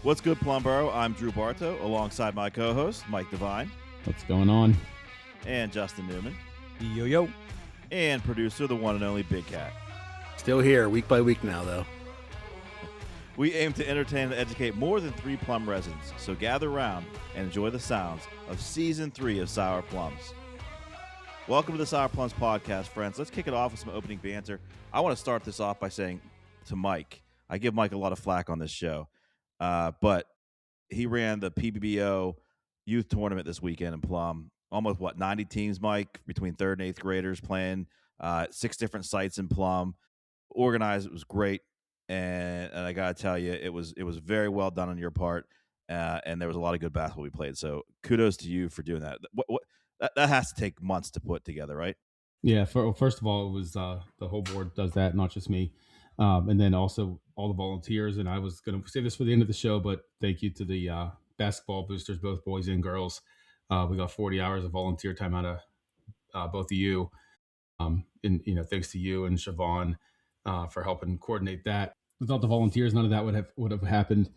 What's good, Plum Boro? I'm Drew Bartow, alongside my co-host, Mike Devine. What's going on? And Justin Newman. Yo. And producer, the one and only Big Cat. Still here, week by week now, though. We aim to entertain and educate more than 3 Plum residents, so gather around and enjoy the sounds of Season 3 of Sour Plums. Welcome to the Sour Plums podcast, friends. Let's kick it off with some opening banter. I want to start this off by saying to Mike, I give Mike a lot of flack on this show, but he ran the PBBO youth tournament this weekend in Plum. Almost, 90 teams, Mike, between 3rd and 8th graders playing 6 different sites in Plum. Organized, it was great. And I got to tell you, it was very well done on your part, and there was a lot of good basketball we played. So kudos to you for doing that. That has to take months to put together, right? Yeah, first of all, it was the whole board does that, not just me. And then also all the volunteers. And I was going to say this for the end of the show, but thank you to the basketball boosters, both boys and girls. We got 40 hours of volunteer time out of both of you. And, thanks to you and Siobhan for helping coordinate that. Without the volunteers, none of that would have happened.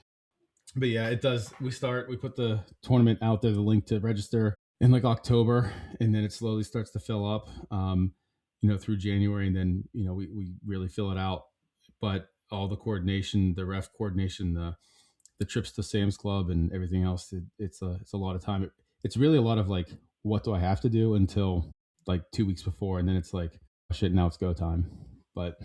But yeah, it does. We put the tournament out there, the link to register in like October, and then it slowly starts to fill up, through January. And then, we really fill it out. But all the coordination, the ref coordination, the trips to Sam's Club and everything else, it's a lot of time. It's really a lot of like, what do I have to do until like 2 weeks before, and then it's like, oh, shit, now it's go time. But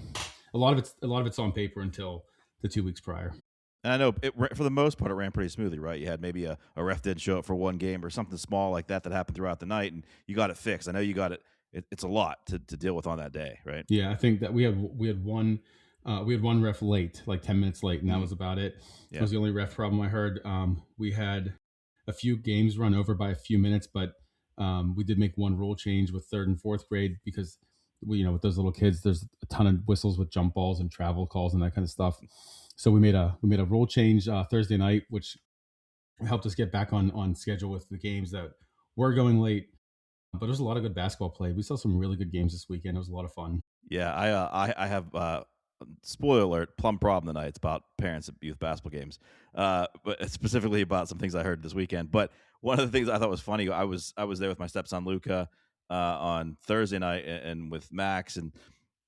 a lot of it's on paper until the 2 weeks prior. And I know for the most part, it ran pretty smoothly, right? You had maybe a ref didn't show up for one game or something small like that happened throughout the night, and you got it fixed. I know you got it. It's a lot to deal with on that day, right? Yeah, I think that we had one ref late, like 10 minutes late, and that was about it. Yeah. It was the only ref problem I heard. We had a few games run over by a few minutes, but we did make one rule change with 3rd and 4th grade because with those little kids, there's a ton of whistles with jump balls and travel calls and that kind of stuff. So we made a rule change Thursday night, which helped us get back on schedule with the games that were going late. But there's a lot of good basketball play. We saw some really good games this weekend. It was a lot of fun. Yeah, I have spoiler alert, Plum Problem tonight. It's about parents at youth basketball games, but specifically about some things I heard this weekend. But one of the things I thought was funny, I was there with my stepson Luca on Thursday night and with Max, and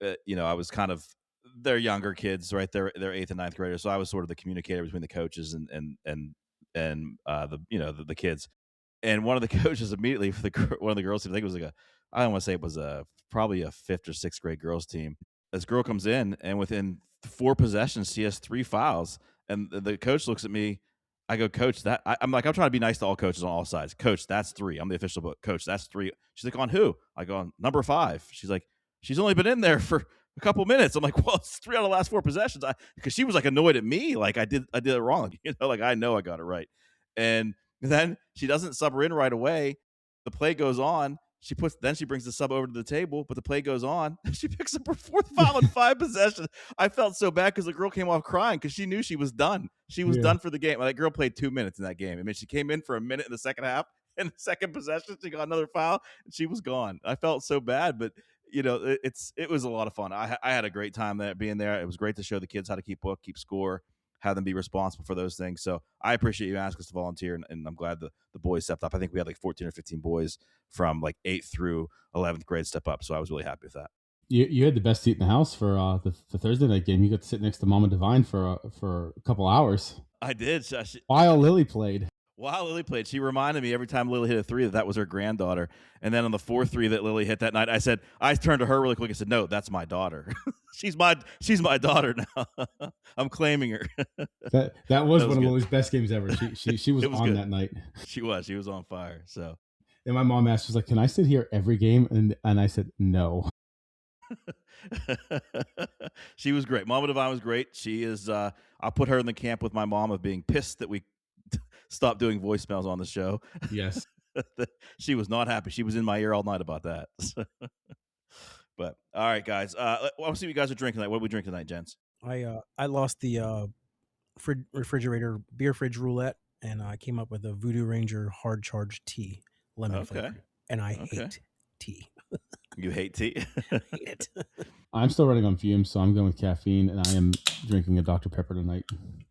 I was kind of, they're younger kids, right? They're 8th and 9th graders, so I was sort of the communicator between the coaches and the kids. And one of the coaches immediately for one of the girls team, I think it was I don't want to say it was probably a 5th or 6th grade girls team. This girl comes in, and within 4 possessions, she has 3 fouls. And the coach looks at me. I go, Coach, I'm like, I'm trying to be nice to all coaches on all sides. Coach, that's 3. I'm the official, but Coach, that's 3. She's like, on who? I go, on number 5. She's like, she's only been in there for a couple minutes. I'm like, well, it's 3 out of the last 4 possessions. Because she was like annoyed at me, like I did it wrong. Like I know I got it right. And then she doesn't sub her in right away. The play goes on. Then she brings the sub over to the table, but the play goes on. She picks up her 4th foul in 5 possessions. I felt so bad because the girl came off crying because she knew she was done. She was done for the game. That girl played 2 minutes in that game. I mean, she came in for a minute in the second half. In the second possession, she got another foul, and she was gone. I felt so bad, but it was a lot of fun. I had a great time being there. It was great to show the kids how to keep score, have them be responsible for those things. So I appreciate you asking us to volunteer, and I'm glad the boys stepped up. I think we had like 14 or 15 boys from like 8th through 11th grade step up. So I was really happy with that. You had the best seat in the house for the Thursday night game. You got to sit next to Mama Divine for a couple hours. I did. While Lily played. She reminded me every time Lily hit a 3 that was her granddaughter. And then on the 4th 3 that Lily hit that night, I turned to her really quick and said, no, that's my daughter. She's my daughter now. I'm claiming her. That was one of Lily's best games ever. She was on good. That night. She was on fire. So. And my mom asked, she's like, can I sit here every game? And I said, no. She was great. Mama Divine was great. She is, I'll put her in the camp with my mom of being pissed that we stopped doing voicemails on the show. Yes. She was not happy. She was in my ear all night about that. But all right, guys. I'll see what you guys are drinking tonight. What are we drinking tonight, gents? I lost the refrigerator beer fridge roulette, and I came up with a Voodoo Ranger hard charge tea, lemon flavored. And I hate tea. You hate tea? I hate it. I'm still running on fumes, so I'm going with caffeine, and I am drinking a Dr. Pepper tonight.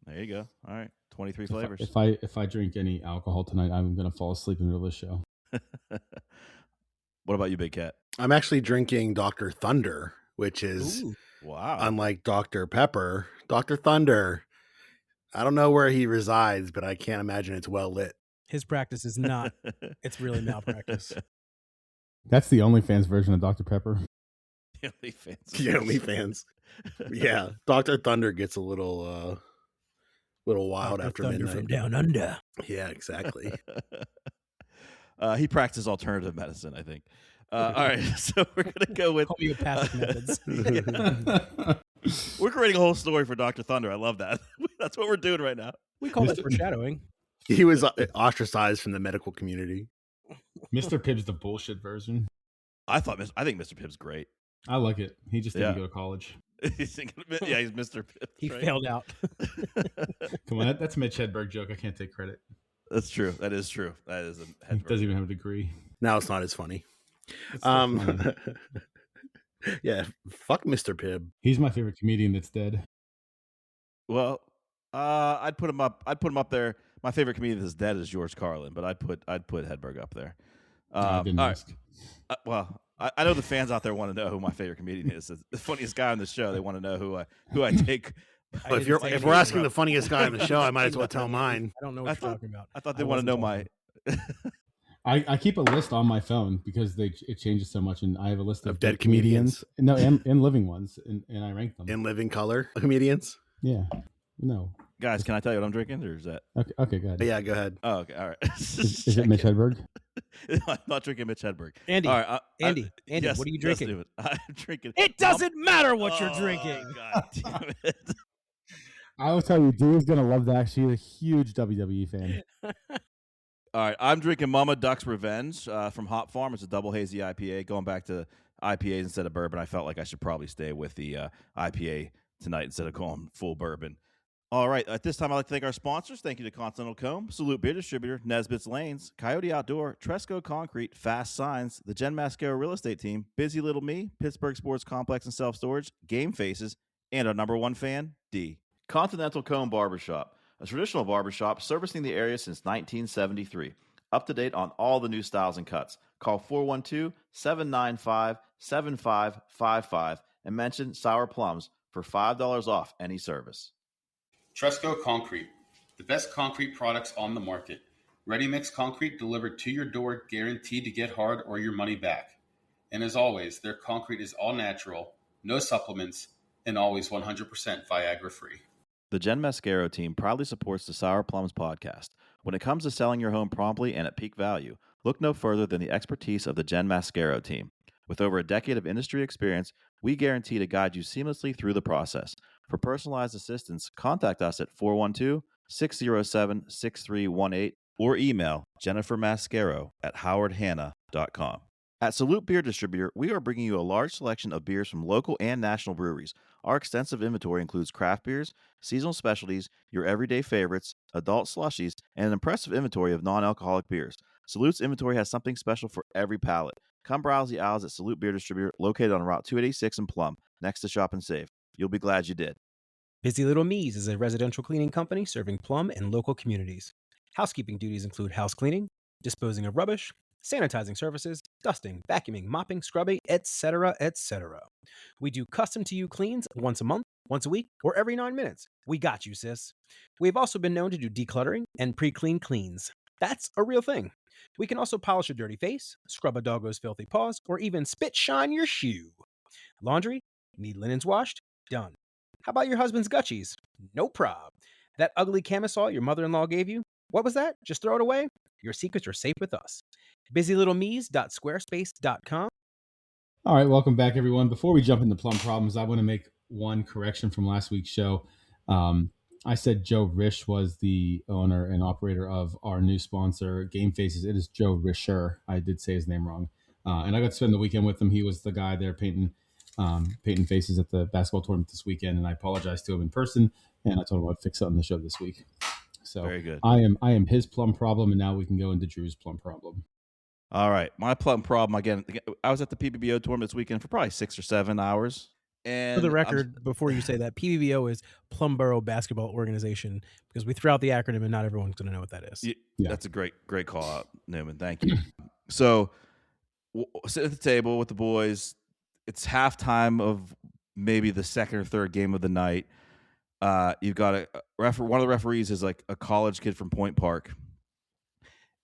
There you go. All right. 23 flavors. If I drink any alcohol tonight, I'm gonna fall asleep in the middle of the show. What about you, Big Cat? I'm actually drinking Dr. Thunder, which is unlike Dr. Pepper. Dr. Thunder. I don't know where he resides, but I can't imagine it's well lit. His practice is not. It's really malpractice. That's the OnlyFans version of Dr. Pepper. The OnlyFans. The OnlyFans. Yeah, Dr. Thunder gets a little wild Dr. after Thunder midnight. from down under. Yeah, exactly. He practices alternative medicine, I think. All right, so we're gonna go with homeopathic methods. We're creating a whole story for Dr. Thunder. I love that. That's what we're doing right now. We call it foreshadowing. He was ostracized from the medical community. Mr. Pibb's the bullshit version. I think Mr. Pibb's great. I like it. He just didn't go to college. He's Mr. Pibb. He failed out. Come on, that's a Mitch Hedberg joke. I can't take credit. That's true. That is true. That is a Hedberg. He doesn't even have a degree. Now it's not as funny. Yeah, fuck Mr. Pibb. He's my favorite comedian that's dead. Well, I'd put him up. I'd put him up there. My favorite comedian that's dead is George Carlin, but I'd put Hedberg up there. I didn't ask. Well, I know the fans out there want to know who my favorite comedian is. The funniest guy on the show. They want to know who I take. Well, if we're asking the funniest guy on the show, I might as well tell mine. I don't know what you're talking about. I thought they want to know my. I keep a list on my phone because it changes so much, and I have a list of dead comedians. No, and living ones, and I rank them in living color comedians. Yeah, no. Guys, can I tell you what I'm drinking, or is that okay? Go ahead. Yeah, go ahead. Oh, okay, all right. Is it Mitch Hedberg? I'm not drinking Mitch Hedberg. Andy, all right, Andy, yes, what are you drinking? I'm drinking. It doesn't matter what you're drinking. God damn it. I will tell you, Drew's gonna love that. She's a huge WWE fan. All right, I'm drinking Mama Duck's Revenge from Hop Farm. It's a double hazy IPA. Going back to IPAs instead of bourbon, I felt like I should probably stay with the IPA tonight instead of going full bourbon. All right, at this time, I'd like to thank our sponsors. Thank you to Continental Comb, Salute Beer Distributor, Nesbitt's Lanes, Coyote Outdoor, Tresco Concrete, Fast Signs, the Jen Mascaro Real Estate Team, Busy Little Me, Pittsburgh Sports Complex and Self-Storage, Game Faces, and our number one fan, D. Continental Comb Barbershop, a traditional barbershop servicing the area since 1973. Up to date on all the new styles and cuts. Call 412-795-7555 and mention Sour Plums for $5 off any service. Tresco Concrete, the best concrete products on the market. Ready-mix concrete delivered to your door, guaranteed to get hard or your money back. And as always, their concrete is all natural, no supplements, and always 100% Viagra-free. The Jen Mascaro team proudly supports the Sour Plums podcast. When it comes to selling your home promptly and at peak value, look no further than the expertise of the Jen Mascaro team. With over a decade of industry experience, we guarantee to guide you seamlessly through the process. For personalized assistance, contact us at 412-607-6318 or email jennifermascaro@howardhanna.com. At Salute Beer Distributor, we are bringing you a large selection of beers from local and national breweries. Our extensive inventory includes craft beers, seasonal specialties, your everyday favorites, adult slushies, and an impressive inventory of non-alcoholic beers. Salute's inventory has something special for every palate. Come browse the aisles at Salute Beer Distributor, located on Route 286 in Plum, next to Shop and Save. You'll be glad you did. Busy Little Me's is a residential cleaning company serving Plum and local communities. Housekeeping duties include house cleaning, disposing of rubbish, sanitizing services, dusting, vacuuming, mopping, scrubbing, etc., etc. We do custom-to-you cleans once a month, once a week, or every 9 minutes. We got you, sis. We've also been known to do decluttering and pre-clean cleans. That's a real thing. We can also polish a dirty face, scrub a doggo's filthy paws, or even spit shine your shoe. Laundry? Need linens washed? Done. How about your husband's gutchies? No prob. That ugly camisole your mother-in-law gave you? What was that? Just throw it away? Your secrets are safe with us. busylittlemes.squarespace.com. All right, welcome back, everyone. Before we jump into Plum Problems, I want to make one correction from last week's show. I said Joe Risch was the owner and operator of our new sponsor, Game Faces. It is Joe Risher. I did say his name wrong. And I got to spend the weekend with him. He was the guy there painting faces at the basketball tournament this weekend, and I apologized to him in person, and I told him I'd fix it on the show this week. So very good. I am his Plum Problem, and now we can go into Drew's Plum Problem. All right, my Plum Problem again. I was at the PBBO tournament this weekend for probably 6 or 7 hours. And For the record, before you say that, PBBO is Boro Basketball Organization, because we threw out the acronym and not everyone's going to know what that is. Yeah. That's a great call out, Newman. Thank you. So sit at the table with the boys. It's halftime of maybe the second or third game of the night. You've got one of the referees is like a college kid from Point Park.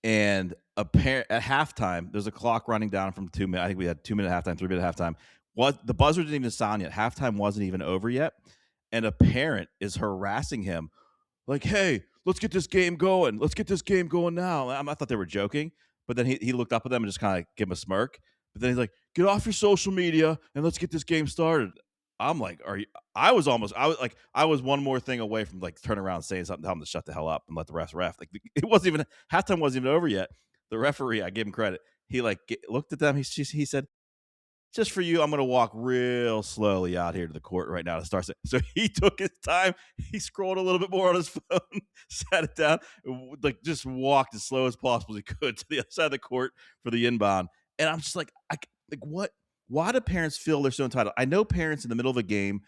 And at halftime, there's a clock running down from 2 minutes. I think we had 2 minute halftime, 3 minute halftime. The buzzer didn't even sound yet. Halftime wasn't even over yet. And a parent is harassing him like, hey, let's get this game going. Let's get this game going now. I thought they were joking. But then he looked up at them and just kind of gave him a smirk. But then he's like, get off your social media and let's get this game started. I'm like, I was one more thing away from like turning around and saying something, tell him to shut the hell up and let the refs ref. Like it wasn't even halftime wasn't even over yet. The referee, I gave him credit. He looked at them. He said, just for you, I'm going to walk real slowly out here to the court right now to start. So he took his time. He scrolled a little bit more on his phone, sat it down, like just walked as slow as possible as he could to the other side of the court for the inbound. And I'm just like what? Why do parents feel they're so entitled? I know parents in the middle of a game,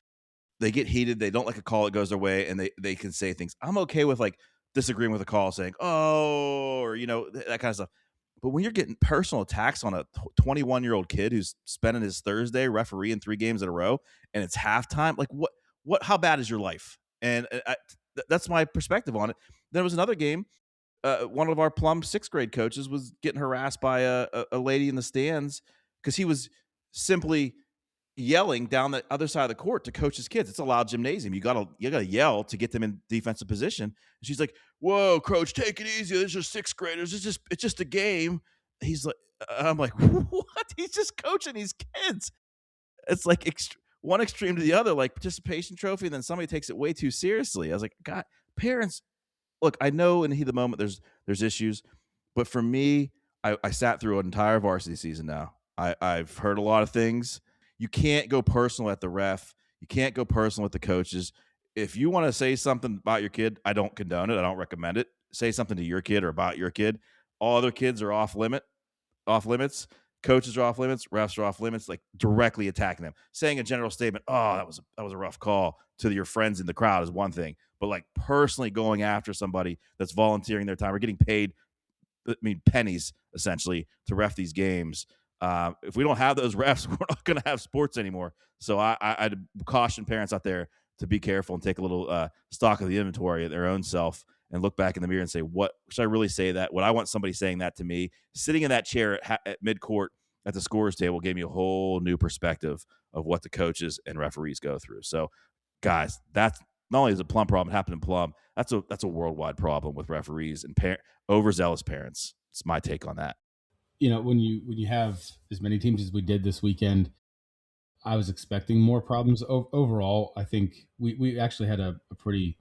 they get heated. They don't like a call. It goes their way, and they can say things. I'm okay with like disagreeing with a call, saying, oh, or, that kind of stuff. But when you're getting personal attacks on a 21-year-old kid who's spending his Thursday refereeing 3 games in a row, and it's halftime, like what? How bad is your life? And that's my perspective on it. There was another game. One of our Plum 6th grade coaches was getting harassed by a lady in the stands because he was simply yelling down the other side of the court to coach his kids. It's a loud gymnasium. You gotta yell to get them in defensive position. And she's like, "Whoa, coach, take it easy. These are 6th graders. It's just a game." He's like, I'm like, what? He's just coaching these kids. It's like one extreme to the other, like participation trophy, and then somebody takes it way too seriously. I was like, God, parents. Look, I know in the heat of the moment there's issues, but for me, I sat through an entire varsity season now. I've heard a lot of things. You can't go personal at the ref. You can't go personal with the coaches. If you want to say something about your kid, I don't condone it. I don't recommend it. Say something to your kid or about your kid. All other kids are off limits. Coaches are off limits. Refs are off limits. Like directly attacking them. Saying a general statement, "Oh, that was a rough call," to your friends in the crowd is one thing. But like personally going after somebody that's volunteering their time or getting paid, pennies essentially to ref these games. If we don't have those refs, we're not going to have sports anymore. So I'd caution parents out there to be careful and take a little stock of the inventory of their own self and look back in the mirror and say, what should I really say that? Would I want somebody saying that to me? Sitting in that chair at mid-court at the scorer's table gave me a whole new perspective of what the coaches and referees go through. So, guys, that's not only is a Plum problem happening in Plum, that's a worldwide problem with referees and overzealous parents. It's my take on that. When you have as many teams as we did this weekend, I was expecting more problems. Overall, I think we actually had a pretty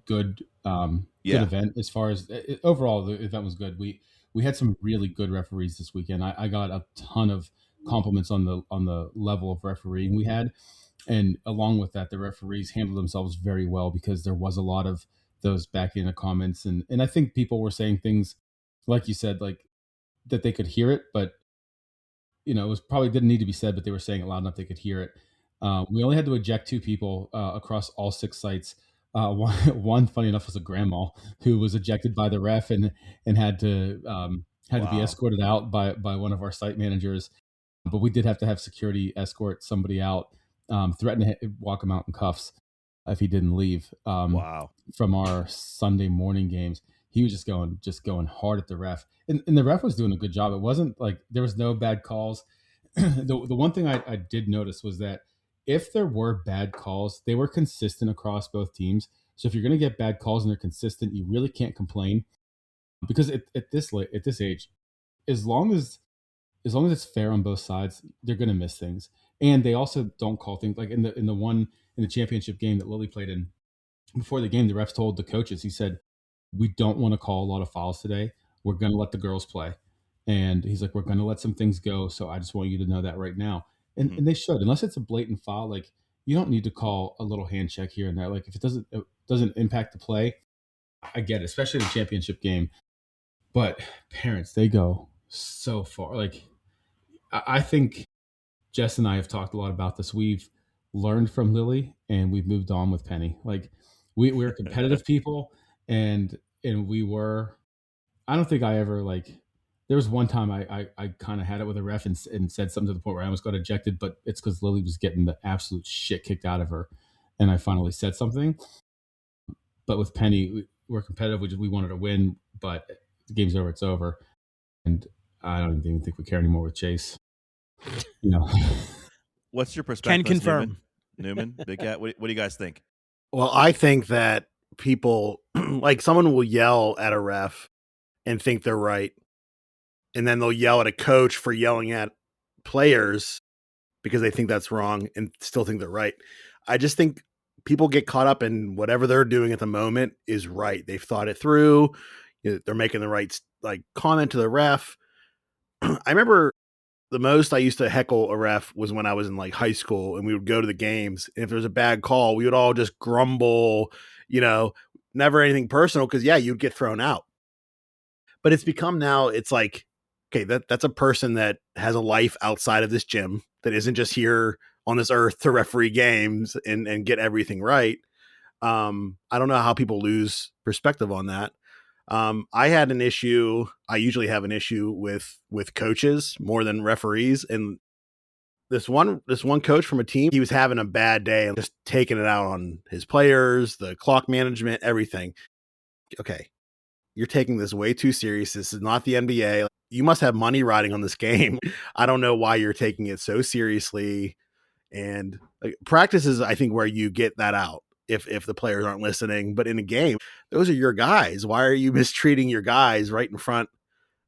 good good event as far as overall the event was good. We had some really good referees this weekend. I got a ton of compliments on the level of refereeing we had, and along with that, the referees handled themselves very well because there was a lot of those back in the comments, and I think people were saying things like you said, like that they could hear it, but it was probably didn't need to be said, but they were saying it loud enough they could hear it. We only had to eject 2 people across all 6 sites. One, funny enough, was a grandma who was ejected by the ref and had to be escorted out by one of our site managers. But we did have to have security escort somebody out, threaten to walk him out in cuffs if he didn't leave. From our Sunday morning games. He was just going hard at the ref, and the ref was doing a good job. It wasn't like there was no bad calls. The one thing I did notice was that if there were bad calls, they were consistent across both teams. So if you're going to get bad calls and they're consistent, you really can't complain, because at this age, as long as it's fair on both sides, they're going to miss things. And they also don't call things like in the championship game that Lily played in. Before the game, the refs told the coaches, he said, "We don't want to call a lot of fouls today. We're going to let the girls play." And he's like, "We're going to let some things go. So I just want you to know that right now." And they should, unless it's a blatant foul. Like, you don't need to call a little hand check here and there. Like, if it doesn't impact the play, I get it, especially in the championship game. But parents, they go so far. Like, I think Jess and I have talked a lot about this. We've learned from Lily and we've moved on with Penny. Like we're competitive people, and we were. I don't think I ever like. There was one time I kind of had it with a ref and said something to the point where I almost got ejected, but it's because Lily was getting the absolute shit kicked out of her, and I finally said something. But with Penny, we're competitive. We wanted to win, but the game's over. It's over, and I don't even think we care anymore with Chase. You know. What's your perspective? Can confirm. Newman, Big Cat. What do you guys think? Well, I think that people like someone will yell at a ref and think they're right, and then they'll yell at a coach for yelling at players because they think that's wrong and still think they're right. I just think people get caught up in whatever they're doing at the moment is right. They've thought it through. They're making the right like comment to the ref. I remember the most I used to heckle a ref was when I was in like high school and we would go to the games. And if there was a bad call, we would all just grumble, never anything personal. Cause yeah, you'd get thrown out, but it's become now it's like, okay, that's a person that has a life outside of this gym that isn't just here on this earth to referee games and get everything right. I don't know how people lose perspective on that. I had an issue. I usually have an issue with coaches more than referees. And this one coach from a team, he was having a bad day and just taking it out on his players, the clock management, everything. Okay. You're taking this way too serious. This is not the NBA. You must have money riding on this game. I don't know why you're taking it so seriously. And practice is, I think, where you get that out if the players aren't listening. But in a game, those are your guys. Why are you mistreating your guys right in front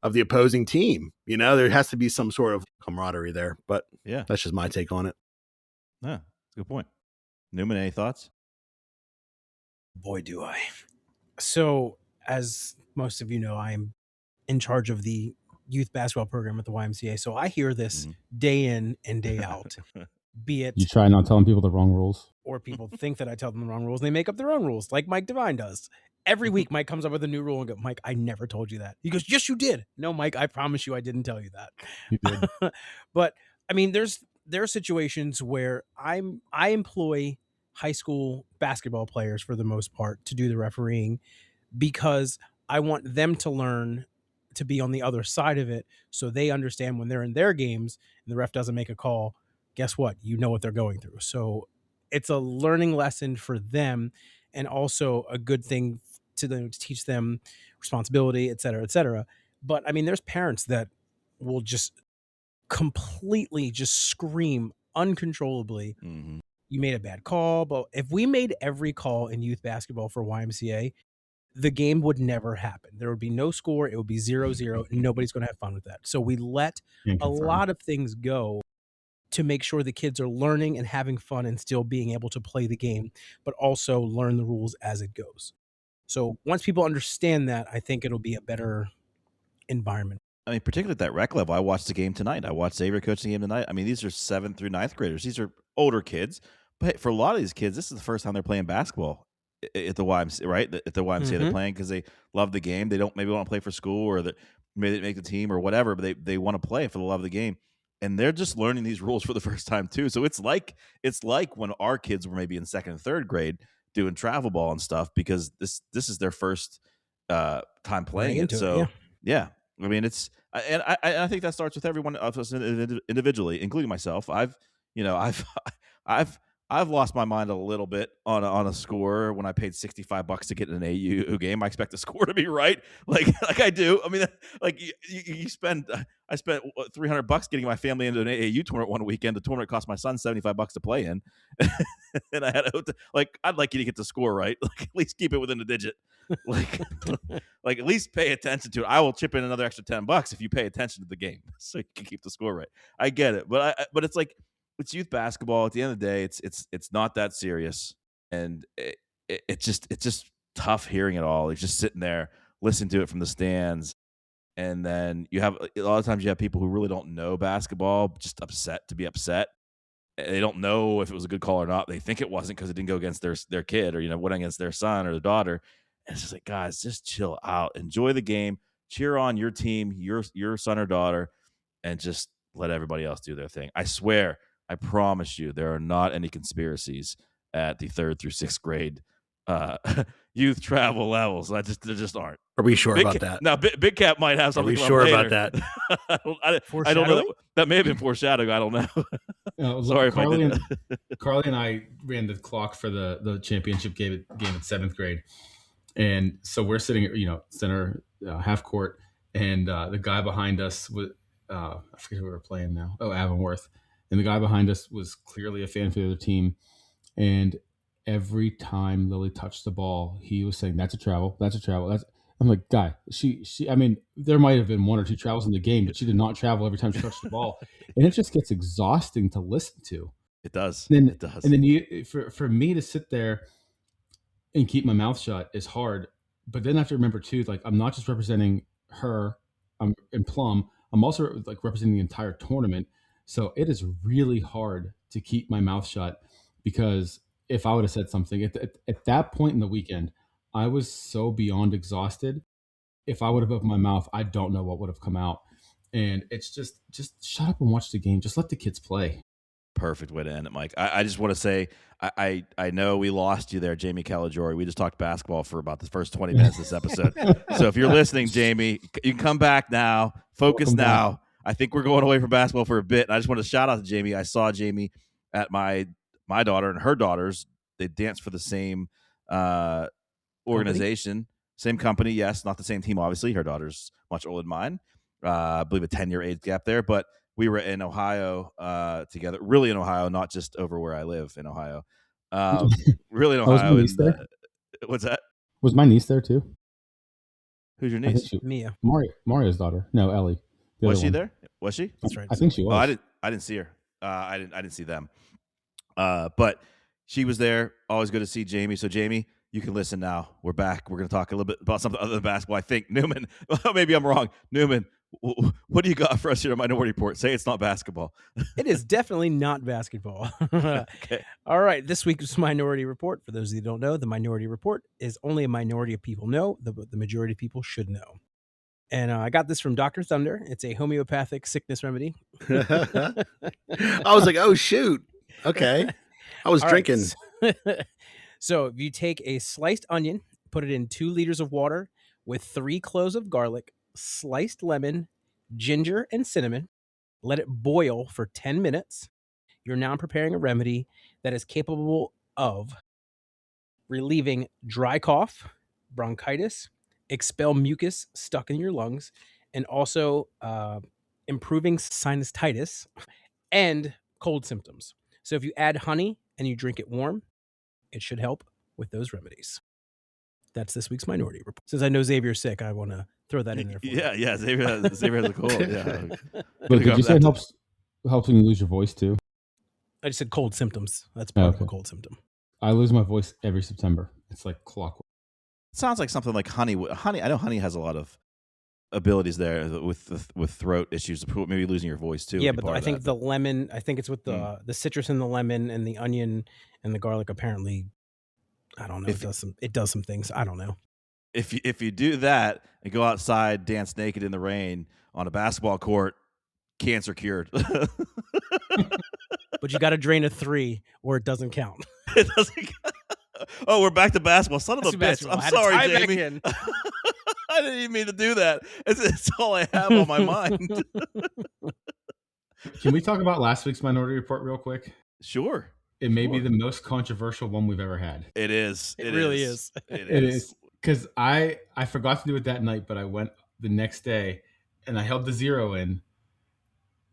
of the opposing team? There has to be some sort of camaraderie there. But yeah, that's just my take on it. Yeah, good point. Newman, any thoughts? Boy, do I. So, as most of you know, I'm in charge of the youth basketball program at the YMCA. So I hear this day in and day out. Be it you try not telling people the wrong rules, or people think that I tell them the wrong rules and they make up their own rules, like Mike Devine does. Every week, Mike comes up with a new rule and go, Mike, I never told you that. He goes, yes, you did. No, Mike, I promise you I didn't tell you that. You did. But I mean, there are situations where I employ high school basketball players for the most part to do the refereeing because I want them to learn to be on the other side of it so they understand when they're in their games and the ref doesn't make a call, guess what? You know what they're going through. So it's a learning lesson for them and also a good thing to them to teach them responsibility, et cetera, et cetera. But I mean, there's parents that will just completely just scream uncontrollably. Mm-hmm. You made a bad call. But if we made every call in youth basketball for YMCA, the game would never happen. There would be no score. It would be 0-0. Nobody's going to have fun with that. So we let a lot of things go to make sure the kids are learning and having fun and still being able to play the game, but also learn the rules as it goes. So once people understand that, I think it'll be a better environment. I mean, particularly at that rec level, I watched the game tonight. I watched Xavier coaching the game tonight. I mean, these are 7th through 9th graders. These are older kids. But for a lot of these kids, this is the first time they're playing basketball at the YMCA, right? At the YMCA, they're playing because they love the game. They don't maybe want to play for school or that maybe they make the team or whatever, but they want to play for the love of the game. And they're just learning these rules for the first time too. So it's like when our kids were maybe in 2nd and 3rd grade doing travel ball and stuff because this is their first time playing it. So yeah. I mean, I think that starts with everyone of us individually, including myself. I've lost my mind a little bit on a score when I paid $65 to get in an AU game. I expect the score to be right, like I do. I mean, like you spend. I spent $300 getting my family into an AAU tournament one weekend. The tournament cost my son $75 to play in, and I had I'd like you to get the score right. Like at least keep it within a digit. Like at least pay attention to it. I will chip in another extra $10 if you pay attention to the game, so you can keep the score right. I get it, but it's like. It's youth basketball. At the end of the day, it's not that serious, and it's just tough hearing it all. You're just sitting there listening to it from the stands, and then you have a lot of times you have people who really don't know basketball, just upset to be upset. They don't know if it was a good call or not. They think it wasn't because it didn't go against their kid or went against their son or their daughter. And it's just like, guys, just chill out, enjoy the game, cheer on your team, your son or daughter, and just let everybody else do their thing. I swear, I promise you, there are not any conspiracies at the 3rd through 6th grade youth travel levels. There just aren't. Are we sure Big about Cap, that? now, Big Cap might have something. we come sure up about later. that? I don't know. That may have been foreshadowing. I don't know. Sorry if I did that. Carly and I ran the clock for the championship game at 7th grade, and so we're sitting, center half court, and the guy behind us was I forget who we were playing now. Oh, Avonworth, and the guy behind us was clearly a fan for the other team, and every time Lily touched the ball, he was saying, "That's a travel. That's a travel." I'm like, guy, she. I mean, there might have been 1 or 2 travels in the game, but she did not travel every time she touched the ball, and it just gets exhausting to listen to. It does. It does. And then for me to sit there and keep my mouth shut is hard. But then I have to remember too, like, I'm not just representing her. I'm in Plum. I'm also like representing the entire tournament. So it is really hard to keep my mouth shut, because if I would have said something at that point in the weekend, I was so beyond exhausted. If I would have opened my mouth, I don't know what would have come out. And it's just shut up and watch the game. Just let the kids play. Perfect way to end it, Mike. I just want to say, I know we lost you there, Jamie Caligiuri. We just talked basketball for about the first 20 minutes of this episode. So if you're listening, Jamie, you can come back now. Focus Welcome now. Back. I think we're going away from basketball for a bit. I just want to shout out to Jamie. I saw Jamie at my daughter and her daughters. They danced for the same organization, same company. Yes, not the same team, obviously. Her daughter's much older than mine. I believe a 10-year age gap there, but we were in Ohio together, really in Ohio, not just over where I live in Ohio. Really in Ohio. Was my niece there? What's that? Was my niece there too? Who's your niece? Mia. Mario's daughter. No, Ellie. Was she there? Was she? That's right. I think she was. Oh, I didn't see her. I didn't see them. But she was there. Always good to see Jamie. So Jamie, you can listen now. We're back. We're going to talk a little bit about something other than basketball. I think Newman. Maybe I'm wrong. Newman, what do you got for us here at Minority Report? Say it's not basketball. It is definitely not basketball. Okay. All right. This week's Minority Report, for those of you who don't know, the Minority Report is only a minority of people know. The majority of people should know. And I got this from Dr. Thunder. It's a homeopathic sickness remedy. I was like, oh, shoot. Okay. I was drinking. Right. So if you take a sliced onion, put it in 2 liters of water with 3 cloves of garlic, sliced lemon, ginger, and cinnamon. Let it boil for 10 minutes. You're now preparing a remedy that is capable of relieving dry cough, bronchitis, expel mucus stuck in your lungs, and also improving sinusitis and cold symptoms. So if you add honey and you drink it warm, it should help with those remedies. That's this week's Minority Report. Since I know Xavier's sick, I want to throw that in there for you. Yeah, Xavier has a cold. Yeah. But did you say it helps when you lose your voice too? I just said cold symptoms. That's part of a cold symptom. I lose my voice every September. It's like clockwork. It sounds like something like honey. Honey, I know honey has a lot of abilities there with throat issues, maybe losing your voice too. Yeah, but I think the lemon. I think it's with the citrus in the lemon and the onion and the garlic. Apparently, I don't know. It does some things. I don't know. If you do that and go outside, dance naked in the rain on a basketball court, cancer cured. But you got to drain a 3 or it doesn't count. It doesn't. Oh, we're back to basketball. Son of a bitch. I'm sorry, Jamie. I didn't even mean to do that. It's all I have on my mind. Can we talk about last week's Minority Report real quick? Sure. It may be the most controversial one we've ever had. It is. It really is. It is. Because I forgot to do it that night, but I went the next day and I held the 0 in.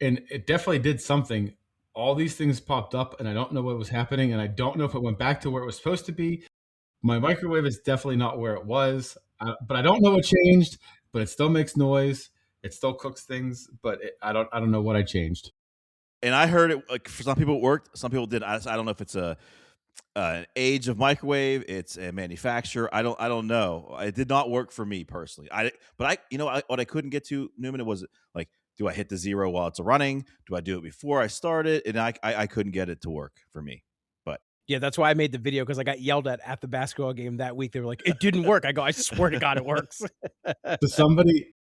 And it definitely did something. All these things popped up and I don't know what was happening. And I don't know if it went back to where it was supposed to be. My microwave is definitely not where it was. But I don't know what changed, but it still makes noise. It still cooks things, but I don't know what I changed. And I heard it, like, for some people it worked, some people didn't. I don't know if it's an age of microwave, it's a manufacturer. I don't know. It did not work for me personally. What I couldn't get to, Newman, it was like, do I hit the 0 while it's running? Do I do it before I start it? And I couldn't get it to work for me. But yeah, that's why I made the video, because I got yelled at the basketball game that week. They were like, it didn't work. I go, I swear to God, it works. So somebody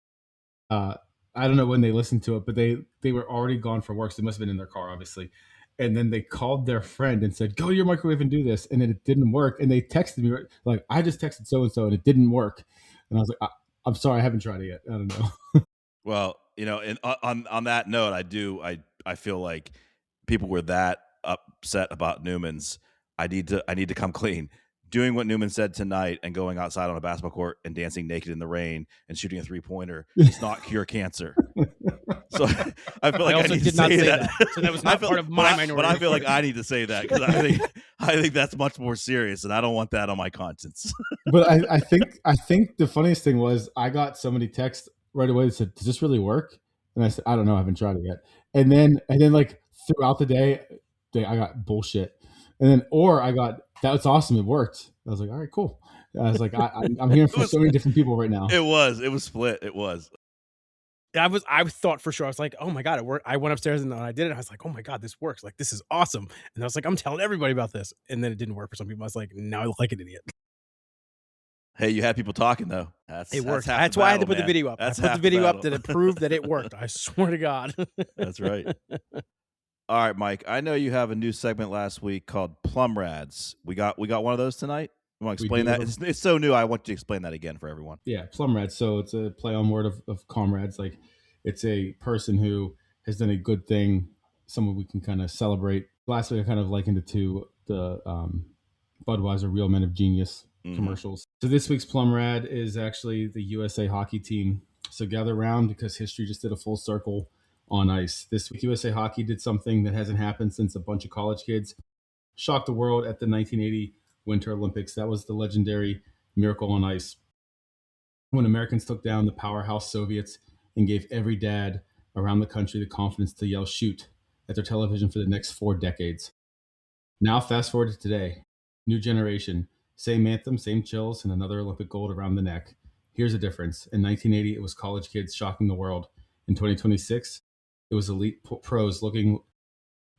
I don't know when they listened to it, but they were already gone for work. So they must have been in their car, obviously. And then they called their friend and said, "Go to your microwave and do this." And then it didn't work. And they texted me like, "I just texted so and so, and it didn't work." And I was like, "I'm sorry, I haven't tried it yet. I don't know." Well, and on that note, I feel like people were that upset about Newman's. I need to come clean. Doing what Newman said tonight and going outside on a basketball court and dancing naked in the rain and shooting a 3-pointer does not cure cancer. So I feel like I need to say that. So that was not part of my minority. But I feel like I need to say that because I think that's much more serious, and I don't want that on my conscience. But I think the funniest thing was I got so many texts right away that said, "Does this really work?" And I said, "I don't know. I haven't tried it yet." And then like throughout the day I got bullshit. And then I got, "That's awesome. It worked." I was like, "All right, cool." I was like, I'm hearing from so many different people right now. It was split. It was. I thought for sure. I was like, "Oh my God, it worked." I went upstairs and I did it. I was like, "Oh my God, this works. Like, this is awesome." And I was like, "I'm telling everybody about this." And then it didn't work for some people. I was like, "Now I look like an idiot." Hey, you had people talking though. It worked. That's why I had to put the video up. I put the video up that it proved that it worked. I swear to God. That's right. All right, Mike. I know you have a new segment last week called Plumrades. We got one of those tonight. You want to explain that? It's so new. I want you to explain that again for everyone. Yeah, Plumrades. So it's a play on word of comrades. Like, it's a person who has done a good thing, someone we can kind of celebrate. Last week I kind of likened it to the Budweiser Real Men of Genius commercials. So this week's Plumrad is actually the USA hockey team. So gather around because history just did a full circle on ice. This week, USA Hockey did something that hasn't happened since a bunch of college kids shocked the world at the 1980 Winter Olympics. That was the legendary Miracle on Ice, when Americans took down the powerhouse Soviets and gave every dad around the country the confidence to yell "shoot" at their television for the next 4 decades. Now fast forward to today. New generation, same anthem, same chills, and another Olympic gold around the neck. Here's the difference. In 1980, it was college kids shocking the world. In 2026, it was elite pros looking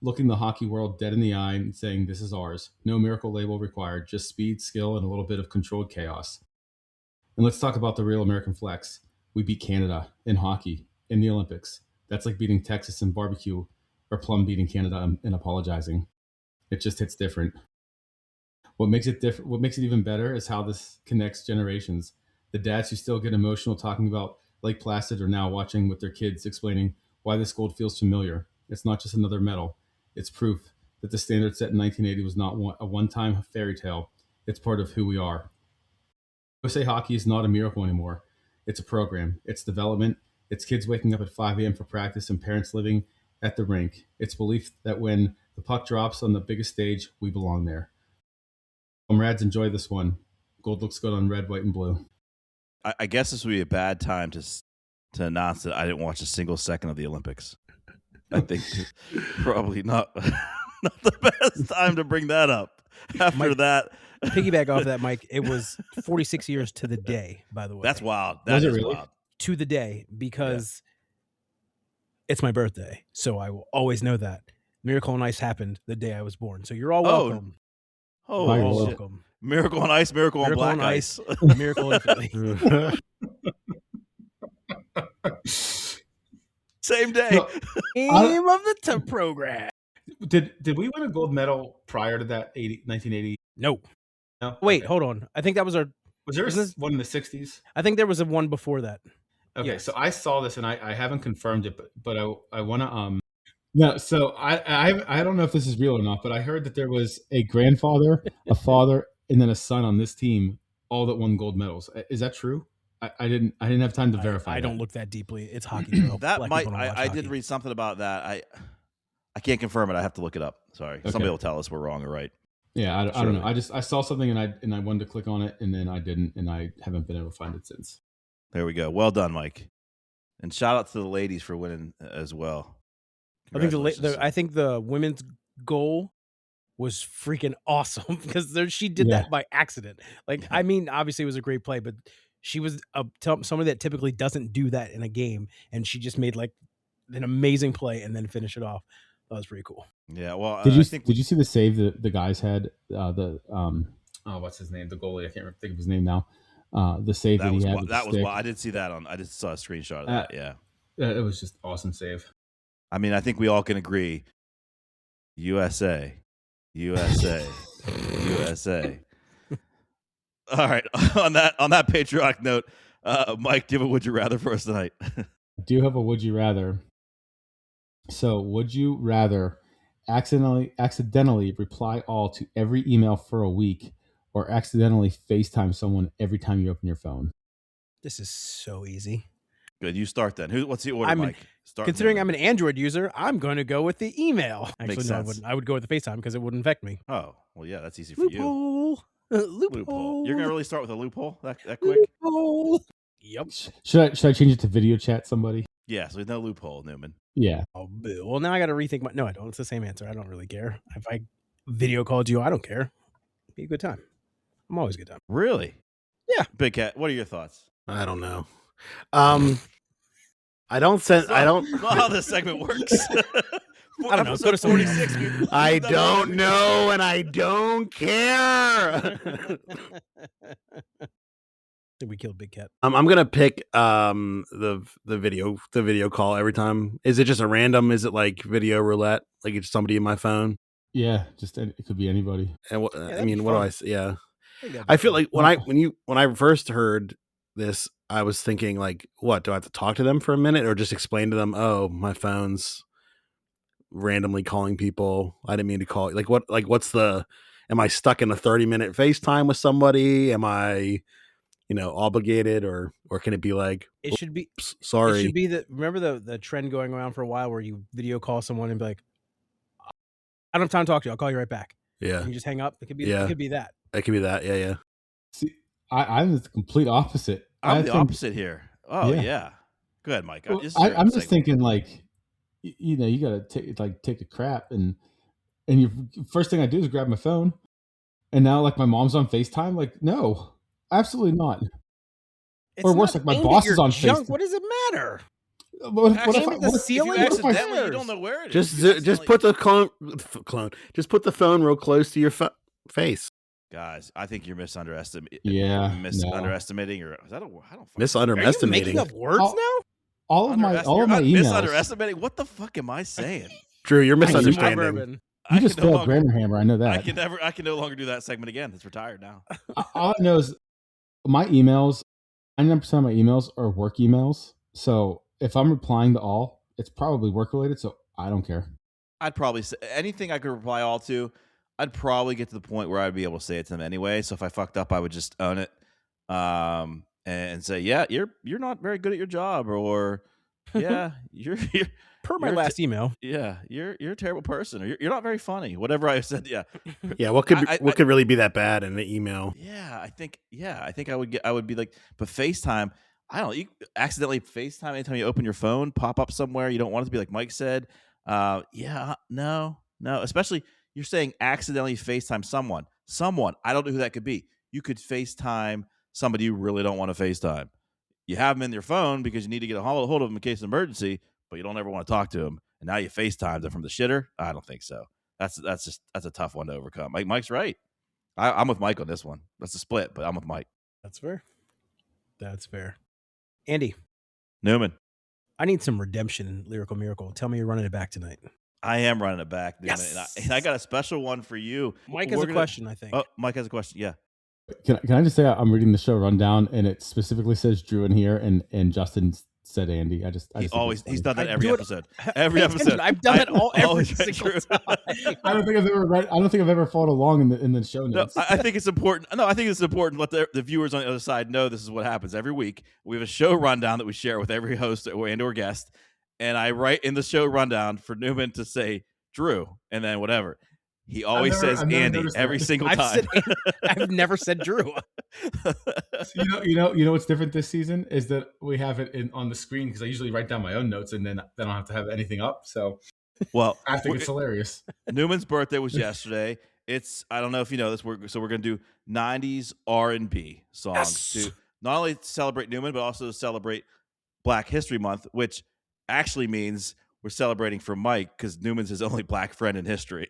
the hockey world dead in the eye and saying, "This is ours." No miracle label required, just speed, skill, and a little bit of controlled chaos. And let's talk about the real American flex. We beat Canada in hockey in the Olympics. That's like beating Texas in barbecue, or Plum beating Canada and apologizing. It just hits different. What makes it even better is how this connects generations. The dads who still get emotional talking about Lake Placid are now watching with their kids, explaining why this gold feels familiar. It's not just another medal. It's proof that the standard set in 1980 was not a one-time fairy tale. It's part of who we are. USA Hockey is not a miracle anymore. It's a program. It's development. It's kids waking up at 5 a.m. for practice and parents living at the rink. It's belief that when the puck drops on the biggest stage, we belong there. Comrades, enjoy this one. Gold looks good on red, white, and blue. I guess this would be a bad time to announce that I didn't watch a single second of the Olympics. I think probably not the best time to bring that up. After that, piggyback off that, Mike. It was 46 years to the day. By the way, that's wild. That is really wild. To the day, because it's my birthday, so I will always know that Miracle on Ice happened the day I was born. So you're all welcome. Oh, welcome. Miracle on Ice, Miracle on Black Ice. Miracle infinitely. Same day. Name of the program. Did we win a gold medal prior to that 1980? No. Wait, hold on. I think that was our. Was there one in the 60s? I think there was a one before that. Okay, yes. So I saw this and I haven't confirmed it, but I want to No, so I don't know if this is real or not, but I heard that there was a grandfather, a father, and then a son on this team, all that won gold medals. Is that true? I didn't have time to verify. I don't look that deeply. It's hockey. That might. I did read something about that. I can't confirm it. I have to look it up. Sorry, okay. Somebody will tell us we're wrong or right. Yeah, I don't know. I saw something and I wanted to click on it and then I didn't, and I haven't been able to find it since. There we go. Well done, Mike, and shout out to the ladies for winning as well. I think the women's goal was freaking awesome because she did that by accident. Like, I mean, obviously it was a great play, but she was somebody that typically doesn't do that in a game, and she just made like an amazing play and then finish it off. That was pretty cool. Yeah. Well, did you see the save the guys had? What's his name? The goalie. I can't think of his name now. The save that he had. That was. I did see that I just saw a screenshot of that. Yeah. It was just awesome save. I mean, I think we all can agree. USA, USA, USA. All right. On that patriotic note, Mike, do you have a would you rather for us tonight? I do have a would you rather. So, would you rather accidentally reply all to every email for a week, or accidentally FaceTime someone every time you open your phone? This is so easy. Good. You start then. What's the order, Mike? Considering I'm an Android user, I'm going to go with the email. Makes Actually, no, I sense. wouldn't. I would go with the FaceTime because it wouldn't affect me. Oh, well, yeah, that's easy for you. Loophole. Loophole. You're going to really start with a loophole that quick? Loophole. Yep. Should I change it to video chat somebody? Yeah, so there's no loophole, Newman. Yeah. Oh, boo. Well, now I got to rethink my. No, I don't. It's the same answer. I don't really care. If I video called you, I don't care. Be a good time. I'm always a good time. Really? Yeah. Big Cat, what are your thoughts? I don't know. I don't send. I don't. Not how this segment works. I don't know. Go to 46. I don't know, and I don't care. Did we kill Big Cat? I'm gonna pick the video call every time. Is it just a random? Is it like video roulette? Like it's somebody in my phone? Yeah, just it could be anybody. And I mean, what do I say? Yeah, I I feel like when I first heard this, I was thinking like, what do I have to talk to them for a minute, or just explain to them? Oh, my phone's randomly calling people. I didn't mean to call. Like what? Like what's the? Am I stuck in a 30-minute FaceTime with somebody? Am I, obligated, or can it be like? It should be. Sorry. It should be remember the trend going around for a while where you video call someone and be like, I don't have time to talk to you. I'll call you right back. Yeah. And you just hang up. It could be. Yeah. It could be that. It could be that. Yeah. Yeah. See, I'm the complete opposite. I'm the opposite here. Oh yeah. Go ahead, Mike. Well, I'm just thinking like, you got to take a crap, and you first thing I do is grab my phone, and now like my mom's on FaceTime. Like, no, absolutely not. It's or worse, not like my aimed boss at your is on junk. FaceTime. What does it matter? What Aim at the ceiling. If you accidentally, you don't know where it is. Just put the clone. Just put the phone real close to your face. Guys, I think you're misunderestimating. Yeah, underestimating, or is that I don't fucking Misunderestimating. Are you making up words now? All of my emails. Misunderestimating. What the fuck am I saying? Drew, you're misunderstanding. You just failed Grammar Hammer. I know that. I can no longer do that segment again. It's retired now. All I know is my emails. 99% of my emails are work emails. So if I'm replying to all, it's probably work related. So I don't care. I'd probably say anything I could reply all to. I'd probably get to the point where I'd be able to say it to them anyway. So if I fucked up, I would just own it, and say, "Yeah, you're not very good at your job," or "Yeah, you're per my last email. Yeah, you're a terrible person, or you're not very funny." Whatever I said, yeah, yeah. What could really be that bad in the email? Yeah, I think I would be like, but FaceTime. I don't know. You accidentally FaceTime anytime you open your phone, pop up somewhere you don't want it to be, like Mike said. No. Especially you're saying accidentally FaceTime someone. I don't know who that could be. You could FaceTime somebody you really don't want to FaceTime. You have them in your phone because you need to get a hold of them in case of emergency, but you don't ever want to talk to them. And now you FaceTime them from the shitter. I don't think so. That's a tough one to overcome. Mike's right. I'm with Mike on this one. That's a split, but I'm with Mike. That's fair. Andy. Newman. I need some redemption in Lyrical Miracle. Tell me you're running it back tonight. I am running it back. Yes. And I got a special one for you. Mike has a question, I think. Oh, Mike has a question. Yeah. Can I just say I'm reading the show rundown, and it specifically says Drew in here, and Justin said Andy. He's done that every episode. Every episode. I've done it every single time. I don't think I've ever followed along in the show notes. No, I think it's important. No, I think it's important to let the viewers on the other side know this is what happens every week. We have a show rundown that we share with every host or guest, and I write in the show rundown for Newman to say Drew and then whatever. He always says Andy every single time. I've never said Drew. You know what's different this season is that we have it on the screen because I usually write down my own notes and then I don't have to have anything up. So, well, I think it's hilarious. Newman's birthday was yesterday. I don't know if you know this. We're going to do 90s R&B songs to not only celebrate Newman but also to celebrate Black History Month, which actually means we're celebrating for Mike because Newman's his only black friend in history.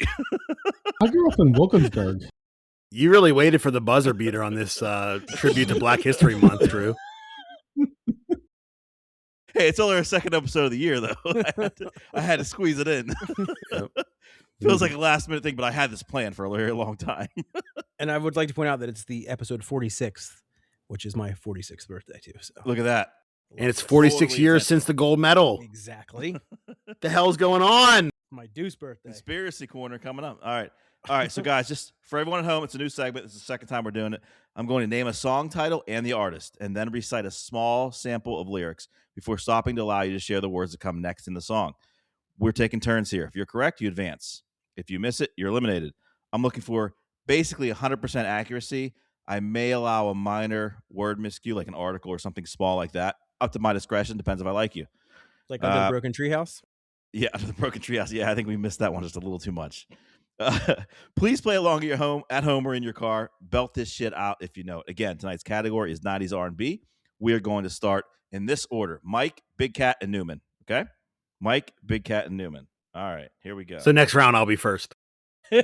I grew up in Wilkinsburg. You really waited for the buzzer beater on this tribute to Black History Month, Drew. Hey, it's only our second episode of the year, though. I had to squeeze it in. Yep. Feels like a last minute thing, but I had this planned for a very long time. And I would like to point out that it's the episode 46th, which is my 46th birthday too. So Look at that. And it's Love 46 Totally years since the gold medal. this. Exactly. The hell's going on? My Deuce birthday. Conspiracy corner coming up. All right. So, guys, just for everyone at home, it's a new segment. It's the second time we're doing it. I'm going to name a song title and the artist, and then recite a small sample of lyrics before stopping to allow you to share the words that come next in the song. We're taking turns here. If you're correct, you advance. If you miss it, you're eliminated. I'm looking for basically 100% accuracy. I may allow a minor word miscue, like an article or something small like that. Up to my discretion. Depends if I like you. Like under the Broken Treehouse. Yeah, under the Broken Treehouse. Yeah, I think we missed that one just a little too much. Please play along at home or in your car. Belt this shit out if you know it. Again, tonight's category is 90s R&B. We are going to start in this order: Mike, Big Cat, and Newman. Okay, Mike, Big Cat, and Newman. All right, here we go. So next round, I'll be first. All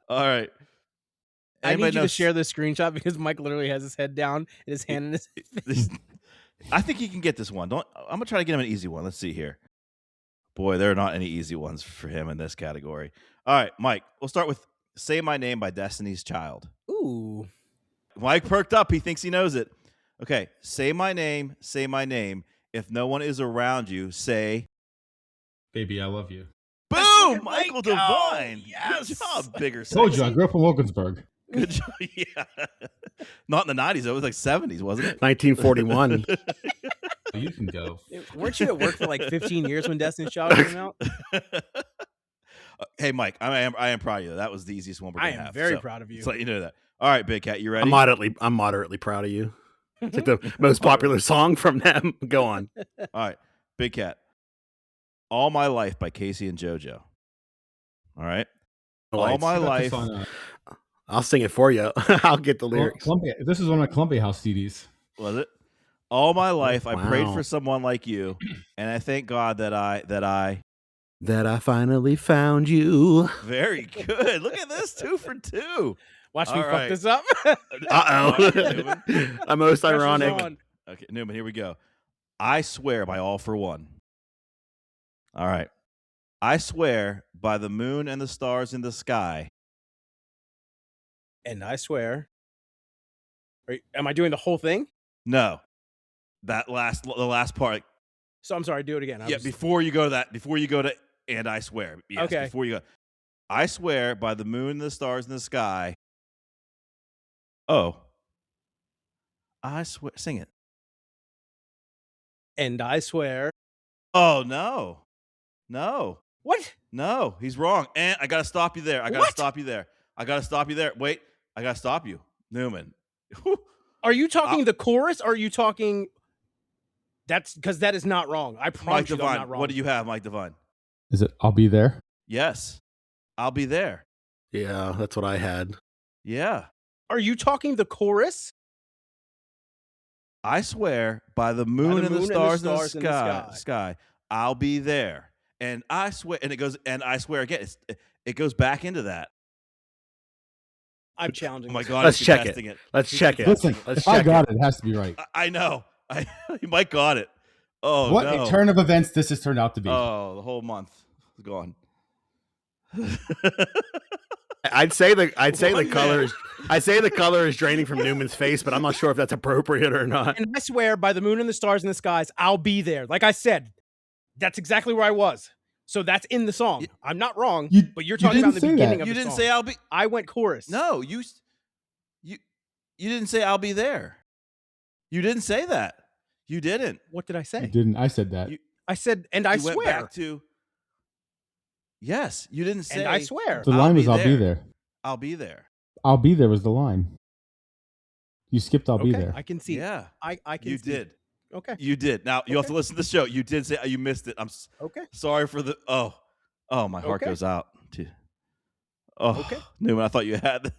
right. I need Anybody you to knows- share this screenshot because Mike literally has his head down and his hand in his face. I think he can get this one. I'm gonna try to get him an easy one. Let's see here. Boy, there are not any easy ones for him in this category. All right, Mike. We'll start with "Say My Name" by Destiny's Child. Ooh. Mike perked up. He thinks he knows it. Okay, say my name. Say my name. If no one is around you, say. Baby, I love you. Boom! fucking Michael Mike. Oh, Devine. yes. Good job, bigger. Told you, I Sexy. grew up in Wilkinsburg. Good job. Yeah. Not in the 90s. It was like 70s, wasn't it? 1941. You can go. Weren't you at work for like 15 years when Destiny's Child came out? Hey, Mike, I am proud of you. That was the easiest one we're I gonna am have. very so, proud of you. Just let you know that. All right, Big Cat, you ready? I'm moderately proud of you. It's like the most popular song from them. Go on. All right, Big Cat. "All My Life" by Casey and JoJo. All right. All My Life. I'll sing it for you. I'll get the lyrics. Columbia. This is one of my Columbia House CDs. Was it? "All my life, I prayed Wow. for someone like you, and I thank God that I." That I finally found you. Very good. Look at this, 2 for 2. Watch me All fuck right. this up. Uh-oh. Newman. The most Pressure's ironic. on. Okay, Newman, here we go. "I Swear" by All for One. All right. "I swear by the moon and the stars in the sky." And I swear. Am I doing the whole thing? No, the last part. So I'm sorry, do it again. Before you go to that, before you go to "and I swear." Yes, Okay. Before you go, "I swear by the moon and the stars in the sky." Oh, I swear. Sing it. And I swear. Oh no, no, What? no. He's wrong. And I gotta stop you there. I gotta What? stop you there. I gotta stop you there. Wait, I gotta stop you, Newman. Are you talking the chorus or are you talking that's because that is not wrong. I Mike promise you I'm Devine. not wrong. What do you have, Mike Devine? Is it I'll Be There? Yes, "I'll Be There." Yeah, that's what I had. Yeah. Are you talking the chorus? "I swear by the moon, and the stars in the in the sky, I'll be there." And I swear, and it goes, and I swear again. It goes back into that. I'm challenging. Oh my this. God! Let's he's check contesting it. Let's check it. Listen, Let's if I check got it, it has to be right. I know. Mike got it. Oh What no! a turn of events this has turned out to be. Oh, the whole month is gone. I'd say the One color man. is the color is draining from Newman's face, but I'm not sure if that's appropriate or not. And I swear by the moon and the stars in the skies, I'll be there. Like I said, that's exactly where I was. So that's in the song. I'm not wrong, but you're talking about the didn't say beginning that. of You the didn't song. say "I'll be." I went chorus. No, you didn't say "I'll be there." You didn't say that. You didn't. What did I say? You didn't. I said that. I said, and I You went swear. back to. Yes, you didn't say. And I swear. The line was I'll be there. I'll be there. I'll be there was the line. You skipped I'll be Okay, there. I can see. Yeah, I can you see. did. Okay. You did. Now you have to listen to the show. You did say you missed it. I'm Okay. sorry for the. Oh, my heart Okay. goes out to. Oh, Okay. Newman, I thought you had.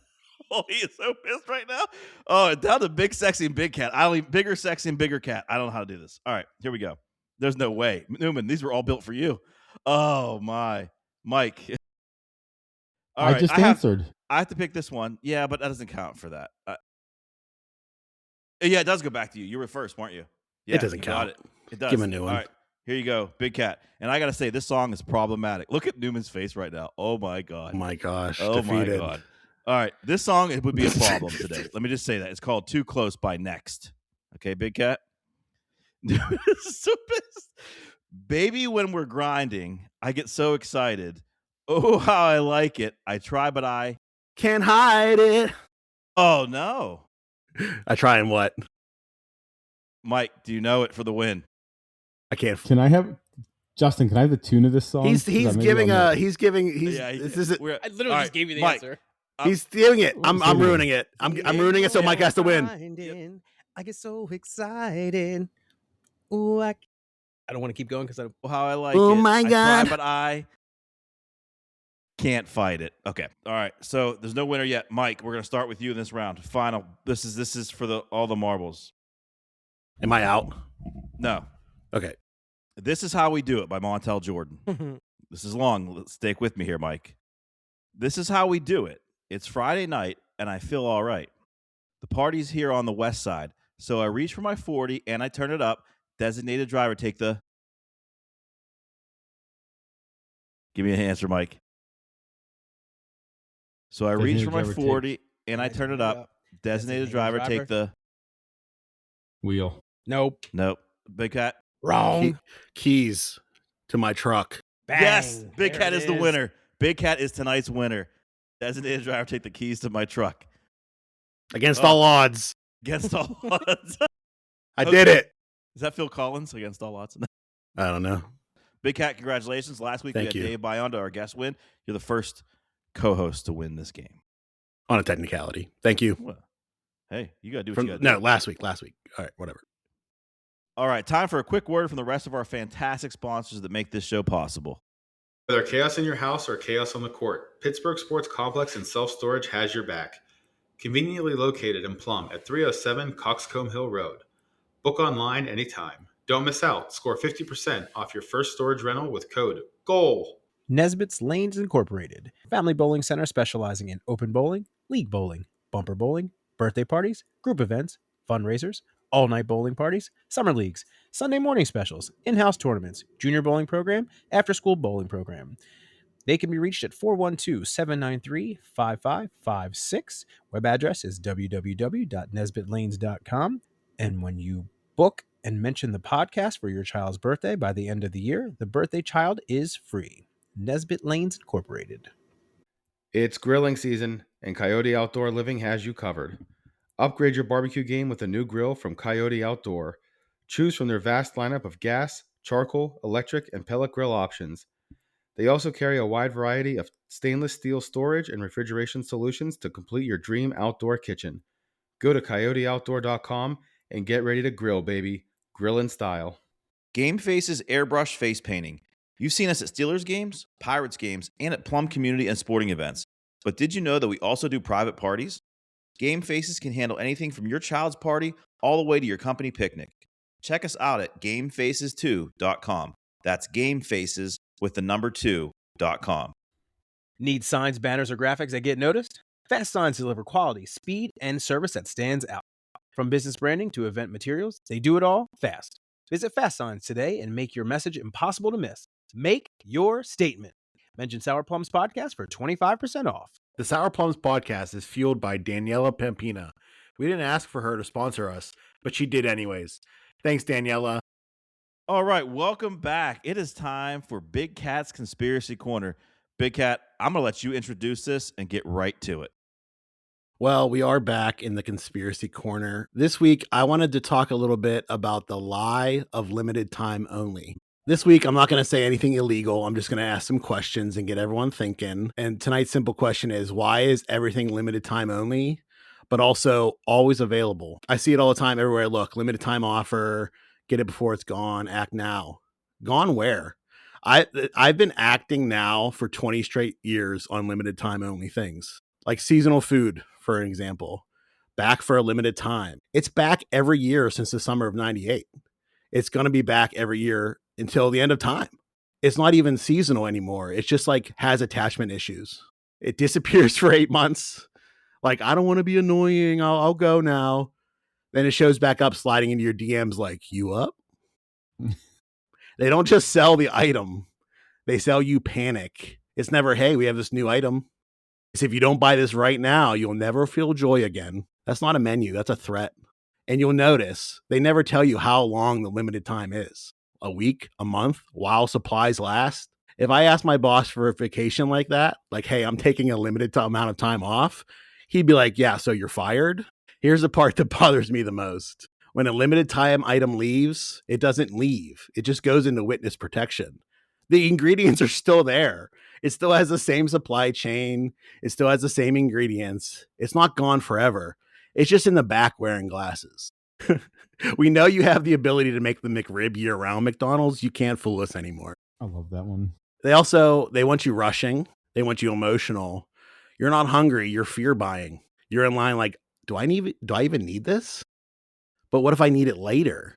Oh, he is so pissed right now. Oh, down to Big Sexy and Big Cat. Bigger Sexy and Bigger Cat. I don't know how to do this. All right, here we go. There's no way, Newman. These were all built for you. Oh my, Mike. All I right, just answered. I have to pick this one. Yeah, but that doesn't count for that. Yeah, it does go back to you. You were first, weren't you? Yeah, It doesn't you got count. it does. Give him a new one. All right, here you go, Big Cat. And I got to say, this song is problematic. Look at Newman's face right now. Oh, my God. Oh my gosh. Oh, defeated. my God. All right, this song it would be a problem today. Let me just say that. It's called Too Close by Next. Okay, Big Cat? So pissed. Baby, when we're grinding, I get so excited. Oh, how I like it. I try, but I... Can't hide it. Oh, no. I try and what? Mike, do you know it for the win? I can't. Can I have Justin? Can I have the tune of this song? He's 'Cause maybe giving I'll know. he's giving he's Yeah, this is it. I literally All just right, gave you the Mike. answer. He's doing it. I'm Sing it. ruining it. I'm ruining it so Mike has to win. I get so excited. Ooh, I don't want to keep going because Oh, how I like Oh it. my I God. try, but I can't fight it. Okay. All right. So there's no winner yet. Mike, we're going to start with you in this round. Final. This is for all the marbles. Am I out? No. Okay. This is how we do it by Montel Jordan. This is long. Let's stick with me here, Mike. This is how we do it. It's Friday night, and I feel all right. The party's here on the west side, so I reach for my 40, and I turn it up. Designated driver, take the... Give me an answer, Mike. So I reach for my 40, and I turn it up. Designated driver, take the... Wheel. Nope. Big Cat? Wrong. Keys to my truck. Bang. Yes, Big There Cat it is the winner. Big Cat is tonight's winner. Designated driver, take the keys to my truck. Against all odds. Against all odds. I did it. Is that Phil Collins? Against all odds? I don't know. Big Cat, congratulations. Last week Thank we had you. Dave Bionda, our guest, win. You're the first co-host to win this game. On a technicality. Thank you. Well, hey, you got to do what you got to No, do. last week. All right, whatever. All right, time for a quick word from the rest of our fantastic sponsors that make this show possible. Whether chaos in your house or chaos on the court, Pittsburgh Sports Complex and Self Storage has your back. Conveniently located in Plum at 307 Coxcomb Hill Road. Book online anytime. Don't miss out. Score 50% off your first storage rental with code GOAL. Nesbitt's Lanes Incorporated, family bowling center specializing in open bowling, league bowling, bumper bowling, birthday parties, group events, fundraisers, all-night bowling parties, summer leagues, Sunday morning specials, in-house tournaments, junior bowling program, after-school bowling program. They can be reached at 412-793-5556. Web address is www.nesbittlanes.com. And when you book and mention the podcast for your child's birthday by the end of the year, the birthday child is free. Nesbitt Lanes Incorporated. It's grilling season, and Coyote Outdoor Living has you covered. Upgrade your barbecue game with a new grill from Coyote Outdoor. Choose from their vast lineup of gas, charcoal, electric, and pellet grill options. They also carry a wide variety of stainless steel storage and refrigeration solutions to complete your dream outdoor kitchen. Go to coyoteoutdoor.com and get ready to grill, baby. Grill in style. Game Faces Airbrush Face Painting. You've seen us at Steelers games, Pirates games, and at Plum community and sporting events. But did you know that we also do private parties? Game Faces can handle anything from your child's party all the way to your company picnic. Check us out at gamefaces2.com. That's gamefaces with the number 2.com. Need signs, banners, or graphics that get noticed? Fast Signs deliver quality, speed, and service that stands out. From business branding to event materials, they do it all fast. Visit Fast Signs today and make your message impossible to miss. Make your statement. Mention Sour Plums Podcast for 25% off. The Sour Plums podcast is fueled by Daniela Pampina. We didn't ask for her to sponsor us, but she did anyways. Thanks, Daniela. All right, welcome back. It is time for Big Cat's Conspiracy Corner. Big Cat, I'm going to let you introduce this and get right to it. Well, we are back in the conspiracy corner. This week, I wanted to talk a little bit about the lie of limited time only. This week, I'm not going to say anything illegal. I'm just going to ask some questions and get everyone thinking. And tonight's simple question is, why is everything limited time only, but also always available? I see it all the time everywhere I look. Limited time offer, get it before it's gone, act now. Gone where? I've been acting now for 20 straight years on limited time only things. Like seasonal food, for an example. Back for a limited time. It's back every year since the summer of 98. It's going to be back every year until the end of time. It's not even seasonal anymore. It's just like has attachment issues. It disappears for 8 months. Like, I don't want to be annoying. I'll go now. Then it shows back up sliding into your DMs like, you up? They don't just sell the item. They sell you panic. It's never, hey, we have this new item. It's if you don't buy this right now, you'll never feel joy again. That's not a menu. That's a threat. And you'll notice they never tell you how long the limited time is. A week, a month, while supplies last. If I asked my boss for a vacation like that, like, hey, I'm taking a limited amount of time off, he'd be like, yeah, so you're fired? Here's the part that bothers me the most. When a limited time item leaves, it doesn't leave. It just goes into witness protection. The ingredients are still there. It still has the same supply chain. It still has the same ingredients. It's not gone forever. It's just in the back wearing glasses. We know you have the ability to make the McRib year-round, McDonald's. You can't fool us anymore. I love that one. They want you rushing. They want you emotional. You're not hungry. You're fear buying. You're in line like, do I even need this? But what if I need it later?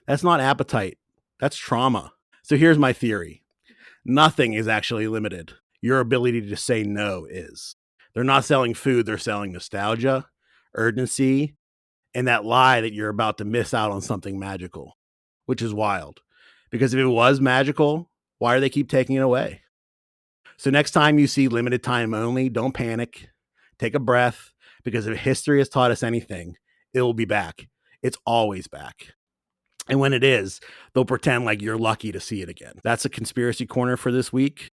That's not appetite. That's trauma. So here's my theory. Nothing is actually limited. Your ability to say no is. They're not selling food. They're selling nostalgia, urgency, and that lie that you're about to miss out on something magical, which is wild. Because if it was magical, why do they keep taking it away? So next time you see limited time only, don't panic. Take a breath, because if history has taught us anything, it will be back. It's always back. And when it is, they'll pretend like you're lucky to see it again. That's a conspiracy corner for this week.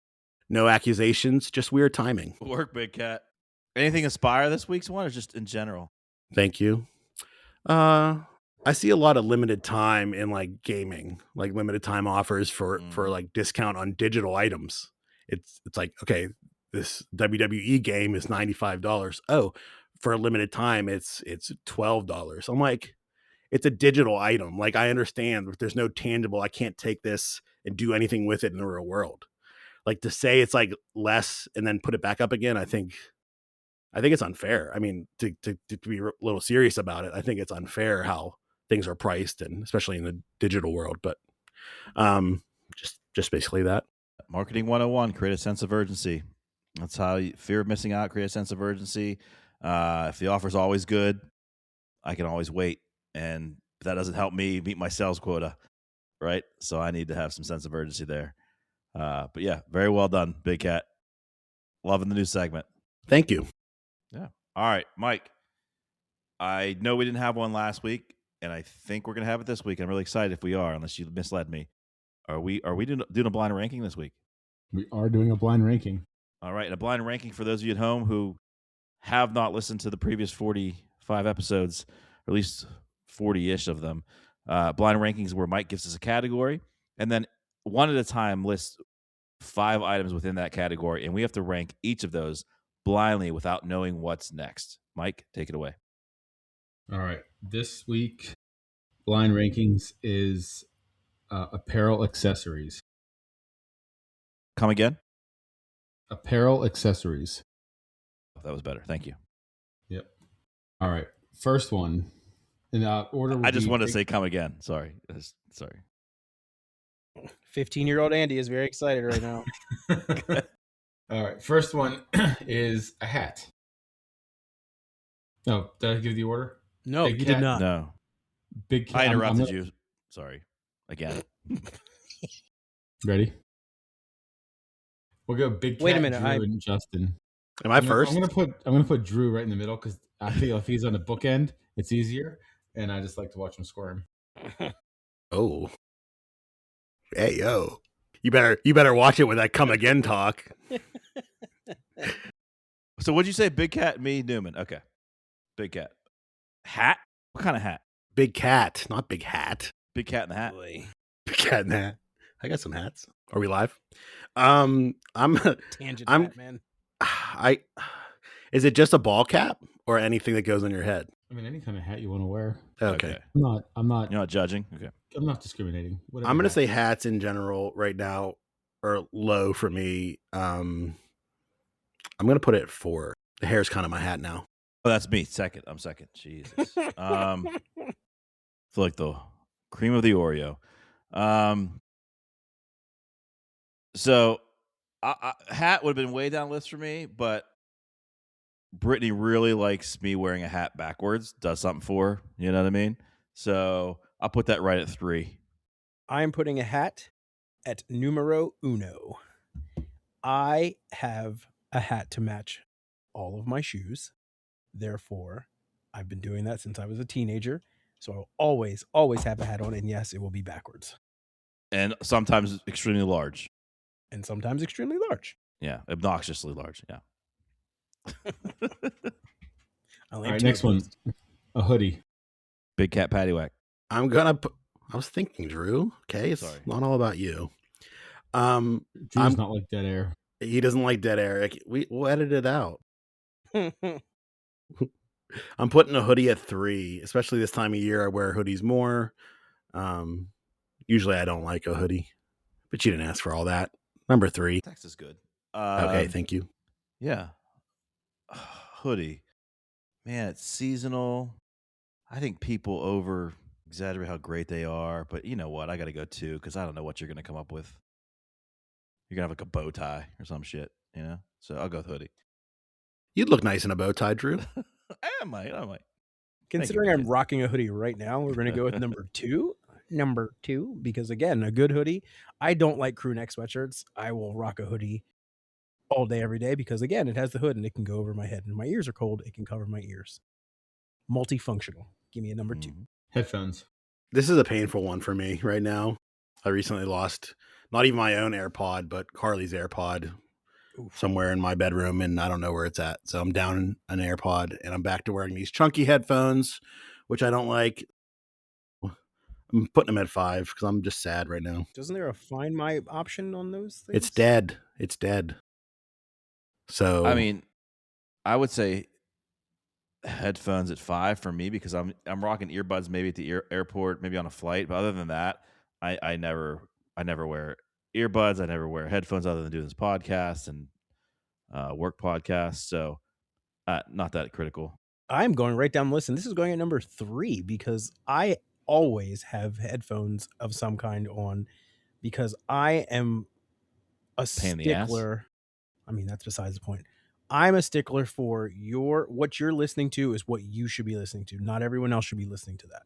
No accusations, just weird timing. Work, Big Cat. Anything inspire this week's one, or just in general? Thank you. I see a lot of limited time in like gaming, like limited time offers for like discount on digital items. It's like, okay, this WWE game is $95. Oh, for a limited time, it's $12. I'm like, it's a digital item. Like, I understand if there's no tangible, I can't take this and do anything with it in the real world. Like, to say it's like less and then put it back up again, I think it's unfair. I mean, to be a little serious about it, I think it's unfair how things are priced, and especially in the digital world. But just basically that. Marketing 101, create a sense of urgency. That's how fear of missing out, create a sense of urgency. If the offer's always good, I can always wait. And that doesn't help me meet my sales quota, right? So I need to have some sense of urgency there. But yeah, very well done, Big Cat. Loving the new segment. Thank you. Yeah. All right, Mike. I know we didn't have one last week, and I think we're going to have it this week. I'm really excited if we are, unless you misled me. Are we doing a blind ranking this week? We are doing a blind ranking. All right, and a blind ranking for those of you at home who have not listened to the previous 45 episodes, or at least 40-ish of them. Blind rankings where Mike gives us a category, and then one at a time lists 5 items within that category, and we have to rank each of those blindly without knowing what's next. Mike, take it away. All right. This week, blind rankings is apparel accessories. Come again? Apparel accessories. That was better. Thank you. Yep. All right. First one. In order. I just wanted to say come again. Sorry. Sorry. 15-year-old Andy is very excited right now. All right. First one is a hat. No, did I give the order? No, you did not. No. Big cat. I interrupted you. Sorry. Again. Ready? We'll go Big Cat, Wait a minute, Drew, and Justin. Am I first? I'm gonna put Drew right in the middle because I feel if he's on the bookend, it's easier, and I just like to watch him squirm. Oh. Hey yo. You better watch it with that come again talk. So what'd you say? Big Cat, me, Newman. Okay. Big Cat. Hat? What kind of hat? Big cat, not big hat. Big Cat in the hat. Boy. Big cat in the hat. I got some hats. Are we live? I'm Tangent I'm- hat, man. Is it just a ball cap or anything that goes on your head? I mean, any kind of hat you want to wear. Okay. I'm not You're not judging? Okay. I'm not discriminating. Whatever I'm going to hat. say hats in general right now are low for me. I'm going to put it at 4. The hair's kind of my hat now. Oh, that's me. Second. I'm second. Jesus. Feel like the cream of the Oreo. So hat would have been way down the list for me, but Brittany really likes me wearing a hat backwards. Does something for her. You know what I mean? So I'll put that right at 3. I'm putting a hat at numero uno. I have a hat to match all of my shoes. Therefore, I've been doing that since I was a teenager. So I'll always have a hat on. And yes, it will be backwards. And sometimes extremely large. And sometimes extremely large. Yeah, obnoxiously large. Yeah. All right, next one. A hoodie. Big cat patty whack. I was thinking, Drew. Okay, it's Sorry. not all about you. Drew's not like dead air. He doesn't like dead air. We'll edit it out. I'm putting a hoodie at 3, especially this time of year. I wear hoodies more. Usually I don't like a hoodie, but you didn't ask for all that. Number 3. Text is good. Okay, thank you. Yeah. Hoodie. Man, it's seasonal. I think people over exaggerate how great they are, but you know what? I got to go 2 because I don't know what you're going to come up with. You're going to have like a bow tie or some shit, you know? So I'll go with hoodie. You'd look nice in a bow tie, Drew. I might. Considering I'm rocking a hoodie right now, we're going to go with number 2. Number 2, because again, a good hoodie. I don't like crew neck sweatshirts. I will rock a hoodie all day, every day, because again, it has the hood and it can go over my head. And my ears are cold, it can cover my ears. Multifunctional. Give me a number 2. Headphones. This is a painful one for me right now. I recently lost not even my own AirPod, but Carly's AirPod somewhere in my bedroom, and I don't know where it's at. So I'm down an AirPod, and I'm back to wearing these chunky headphones, which I don't like. I'm putting them at 5 because I'm just sad right now. Doesn't there a Find My option on those things? It's dead. It's dead. So I mean, I would say headphones at 5 for me because I'm rocking earbuds maybe at the airport, maybe on a flight. But other than that, I never wear earbuds. I never wear headphones other than doing this podcast and work podcasts. So not that critical. I'm going right down the list, and this is going at number 3 because I always have headphones of some kind on because I am a stickler. I mean, that's besides the point. I'm a stickler for what you're listening to is what you should be listening to. Not everyone else should be listening to that.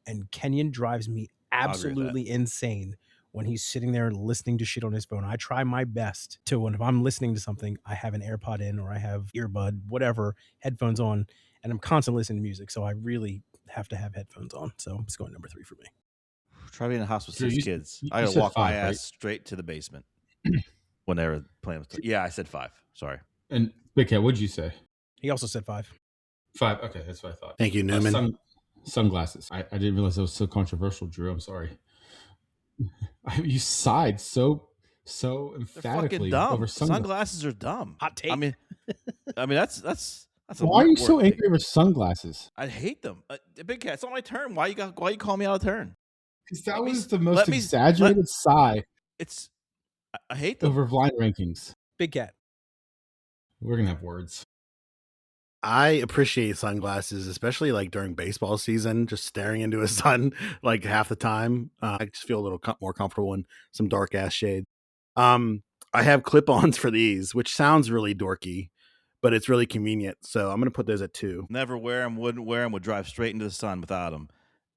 And Kenyon drives me absolutely insane when he's sitting there listening to shit on his phone. I try my best to, when if I'm listening to something, I have an AirPod in or I have earbud, whatever, headphones on, and I'm constantly listening to music. So I really have to have headphones on. So it's going number 3 for me. Try being in a house with 6 kids. I gotta walk my ass straight to the basement when they were playing with. Yeah, I said 5. Sorry. And Big Cat, what'd you say? He also said 5. 5. Okay, that's what I thought. Thank you, Newman. Sunglasses. I didn't realize that was so controversial, Drew. I'm sorry. You sighed so emphatically over sunglasses are dumb. Hot take. I mean that's why are you so angry over sunglasses? I hate them. Big Cat, it's not my turn. Why you call me out of turn? Because that was the most exaggerated sigh. I hate them over blind rankings. Big Cat. We're gonna have words. I appreciate sunglasses, especially like during baseball season, just staring into a sun like half the time. I just feel a little more comfortable in some dark ass shade. I have clip-ons for these, which sounds really dorky, but it's really convenient. So I'm going to put those at 2. Never wear them, wouldn't wear them, would drive straight into the sun without them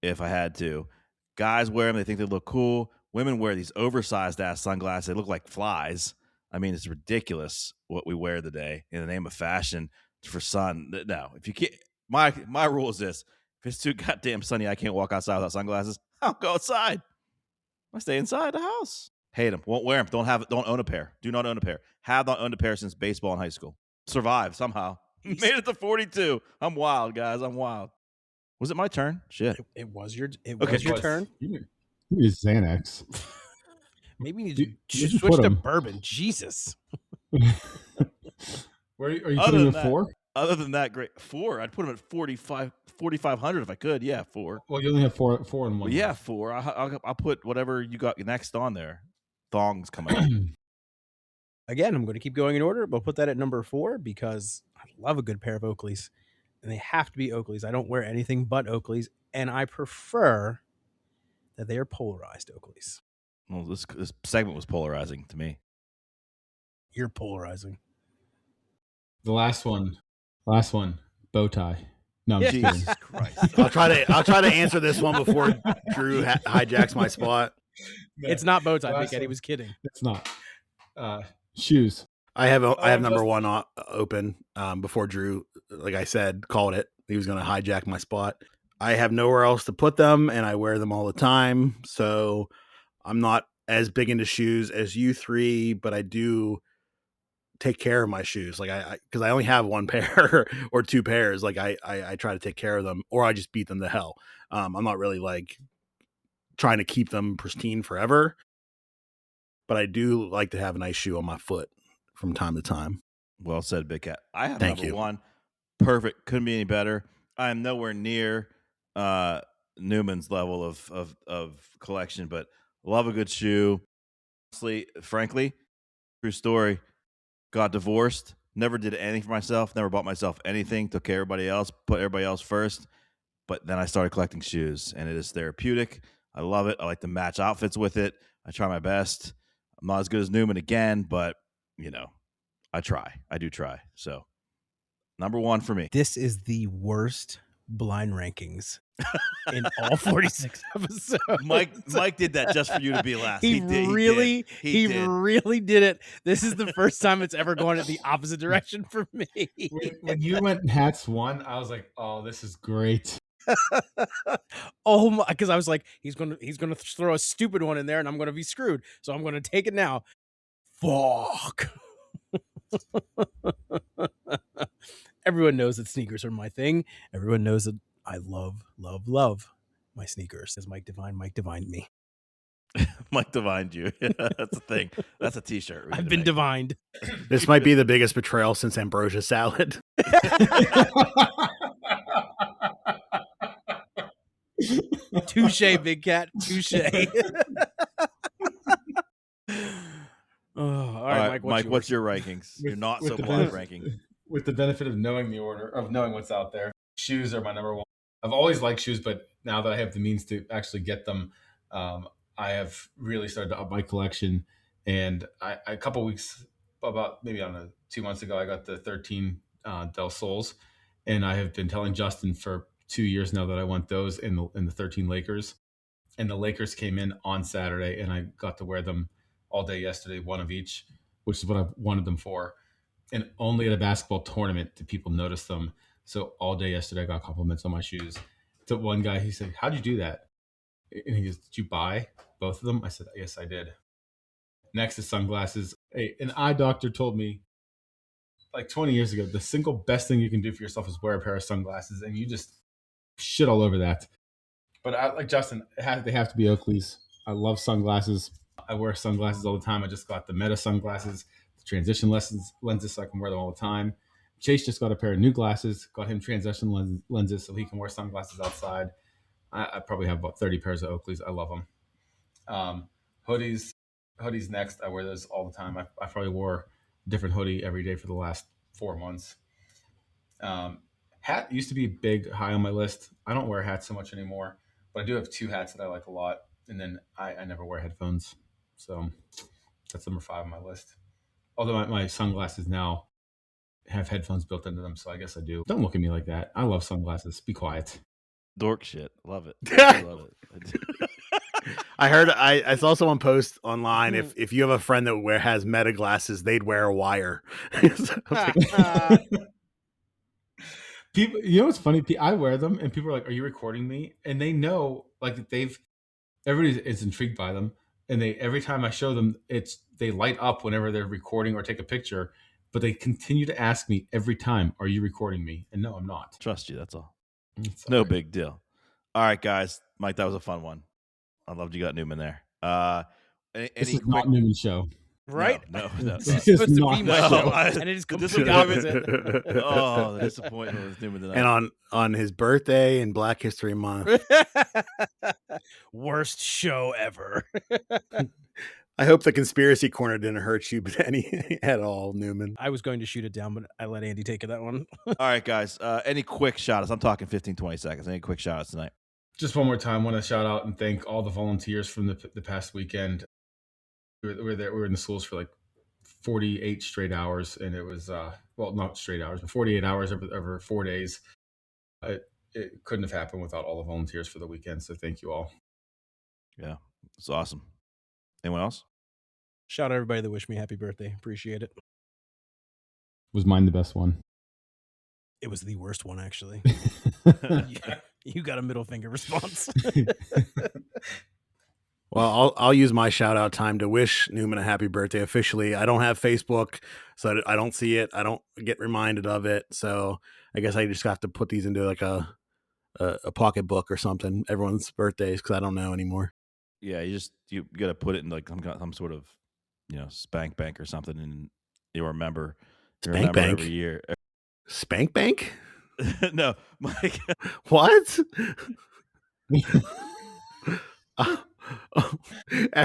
if I had to. Guys wear them, they think they look cool. Women wear these oversized ass sunglasses. They look like flies. I mean, it's ridiculous what we wear today in the name of fashion for sun. No, if you can't, my rule is this: if it's too goddamn sunny, I can't walk outside without sunglasses. I'll go outside. I stay inside the house. Hate them. Won't wear them. Don't own a pair. Do not own a pair. Have not owned a pair since baseball in high school. Survived somehow. Made it to 42. I'm wild, guys. I'm wild. Was it my turn? Shit. It was your turn. You need Xanax. Maybe you need to switch to bourbon. Jesus. Where are you putting him at 4? Other than that, great. 4. I'd put him at 4,500 if I could. Yeah, 4. Well, you only have 4 and 1. Well, yeah, 4. I'll put whatever you got next on there. Thongs coming up. Again, I'm going to keep going in order, but I'll put that at number 4 because I love a good pair of Oakleys. And they have to be Oakleys. I don't wear anything but Oakleys, and I prefer that they are polarized Oakleys. Well, this segment was polarizing to me. You're polarizing. The last one, Last one, bow tie. No, I'm just kidding. Jesus Christ. I'll try to answer this one before Drew hijacks my spot. It's not bow tie, Last Big Cat. He one. was kidding. It's not. Shoes. I have number one open before Drew, like I said, called it. He was going to hijack my spot. I have nowhere else to put them, and I wear them all the time. So I'm not as big into shoes as you three, but I do take care of my shoes. Like because I only have one pair or two pairs. Like I try to take care of them, or I just beat them to hell. I'm not really like trying to keep them pristine forever, but I do like to have a nice shoe on my foot from time to time. Well said, Big Cat. I have Thank number you. one. Perfect. Couldn't be any better. I am nowhere near Newman's level of collection, but love a good shoe. Honestly, frankly, true story. Got divorced. Never did anything for myself. Never bought myself anything. Took care of everybody else. Put everybody else first. But then I started collecting shoes, and it is therapeutic. I love it. I like to match outfits with it. I try my best. I'm not as good as Newman again, but I try. I do try. So number one for me. This is the worst blind rankings in all 46 episodes. Mike did that just for you to be last. He really did it. This is the first time it's ever gone in the opposite direction for me. When you went hats one, I was like, oh, this is great. Oh my, because I was like, he's gonna throw a stupid one in there and I'm gonna be screwed. So I'm gonna take it now. Fuck. Everyone knows that sneakers are my thing. Everyone knows that I love my sneakers. As Mike divined me. Mike divined you. That's a thing. That's a t-shirt. I've been divined. This might be the biggest betrayal since ambrosia salad. Touche, Big Cat. Touche. All right, Mike, what's your rankings? You're not so blind ranking. With the benefit of knowing the order, of knowing what's out there, shoes are my number one. I've always liked shoes, but now that I have the means to actually get them, I have really started to up my collection. And a couple weeks, about maybe 2 months ago, I got the 13 Del Sols, and I have been telling Justin for 2 years now that I want those in the 13 Lakers. And the Lakers came in on Saturday, and I got to wear them all day yesterday, one of each, which is what I wanted them for. And only at a basketball tournament did people notice them. So all day yesterday, I got compliments on my shoes. To one guy, he said, "How'd you do that?" And he goes, "Did you buy both of them?" I said, "Yes, I did." Next is sunglasses. An eye doctor told me like 20 years ago, the single best thing you can do for yourself is wear a pair of sunglasses. And you just shit all over that. But I, like Justin, they have to be Oakleys. I love sunglasses. I wear sunglasses all the time. I just got the Meta sunglasses, the transition lenses, so I can wear them all the time. Chase just got a pair of new glasses, got him transition lenses so he can wear sunglasses outside. I probably have about 30 pairs of Oakleys. I love them. Hoodies next. I wear those all the time. I probably wore a different hoodie every day for the last 4 months. Hat used to be high on my list. I don't wear hats so much anymore, but I do have 2 hats that I like a lot. And then I never wear headphones. So that's number 5 on my list. Although my sunglasses now have headphones built into them, so I guess I do. Don't look at me like that. I love sunglasses. Be quiet. Dork shit. Love it. I love it. I heard I saw someone post online if you have a friend that has Meta glasses, they'd wear a wire. People, you know what's funny? I wear them, and people are like, "Are you recording me?" And they know, like, everybody is intrigued by them, and every time I show them, they light up whenever they're recording or take a picture. But they continue to ask me every time, "Are you recording me?" And no, I'm not. Trust you. That's all. No big deal. All right, guys. Mike, that was a fun one. I loved you got Newman there. This is not Newman's show. Right? No. This is supposed to be my show, and it is completely opposite. Oh, the disappointment with Newman tonight. And on his birthday and Black History Month. Worst show ever. I hope the conspiracy corner didn't hurt you at all, Newman. I was going to shoot it down, but I let Andy take that one. All right, guys. Any quick shout outs? I'm talking 15, 20 seconds. Any quick shout outs tonight? Just one more time, I want to shout out and thank all the volunteers from the past weekend. We were in the schools for like 48 straight hours, and it was well, not straight hours, but 48 hours over 4 days. It couldn't have happened without all the volunteers for the weekend. So thank you all. Yeah, it's awesome. Anyone else? Shout out everybody that wished me happy birthday. Appreciate it. Was mine the best one? It was the worst one, actually. You got a middle finger response. Well, I'll use my shout out time to wish Newman a happy birthday officially. I don't have Facebook, so I don't see it. I don't get reminded of it. So I guess I just have to put these into like a pocketbook or something. Everyone's birthdays, because I don't know anymore. Yeah, you got to put it in like some sort of spank bank or something, and you remember Spank bank every year. Spank bank? No, Mike. What?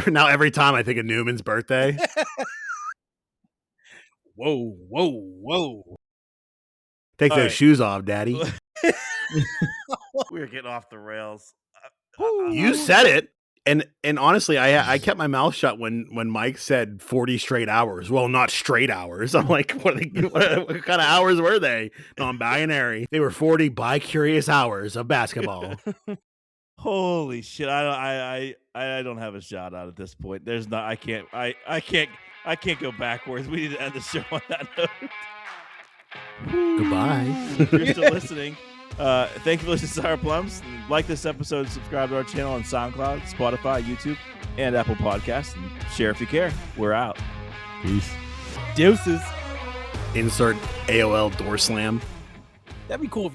Now every time I think of Newman's birthday. Whoa. Take All those right. shoes off, Daddy. We're getting off the rails. You said it. And honestly, I kept my mouth shut when Mike said 40 straight hours. Well, not straight hours. I'm like, what kind of hours were they? Non-binary. They were 40 bi-curious hours of basketball. Holy shit! I don't have a shot out at this point. There's not. I can't go backwards. We need to end the show on that note. Goodbye. If you're still listening, thank you for listening to Sour Plums. Like this episode, subscribe to our channel on SoundCloud, Spotify, YouTube, and Apple Podcasts. And share if you care. We're out. Peace. Deuces. Insert AOL door slam. That'd be cool.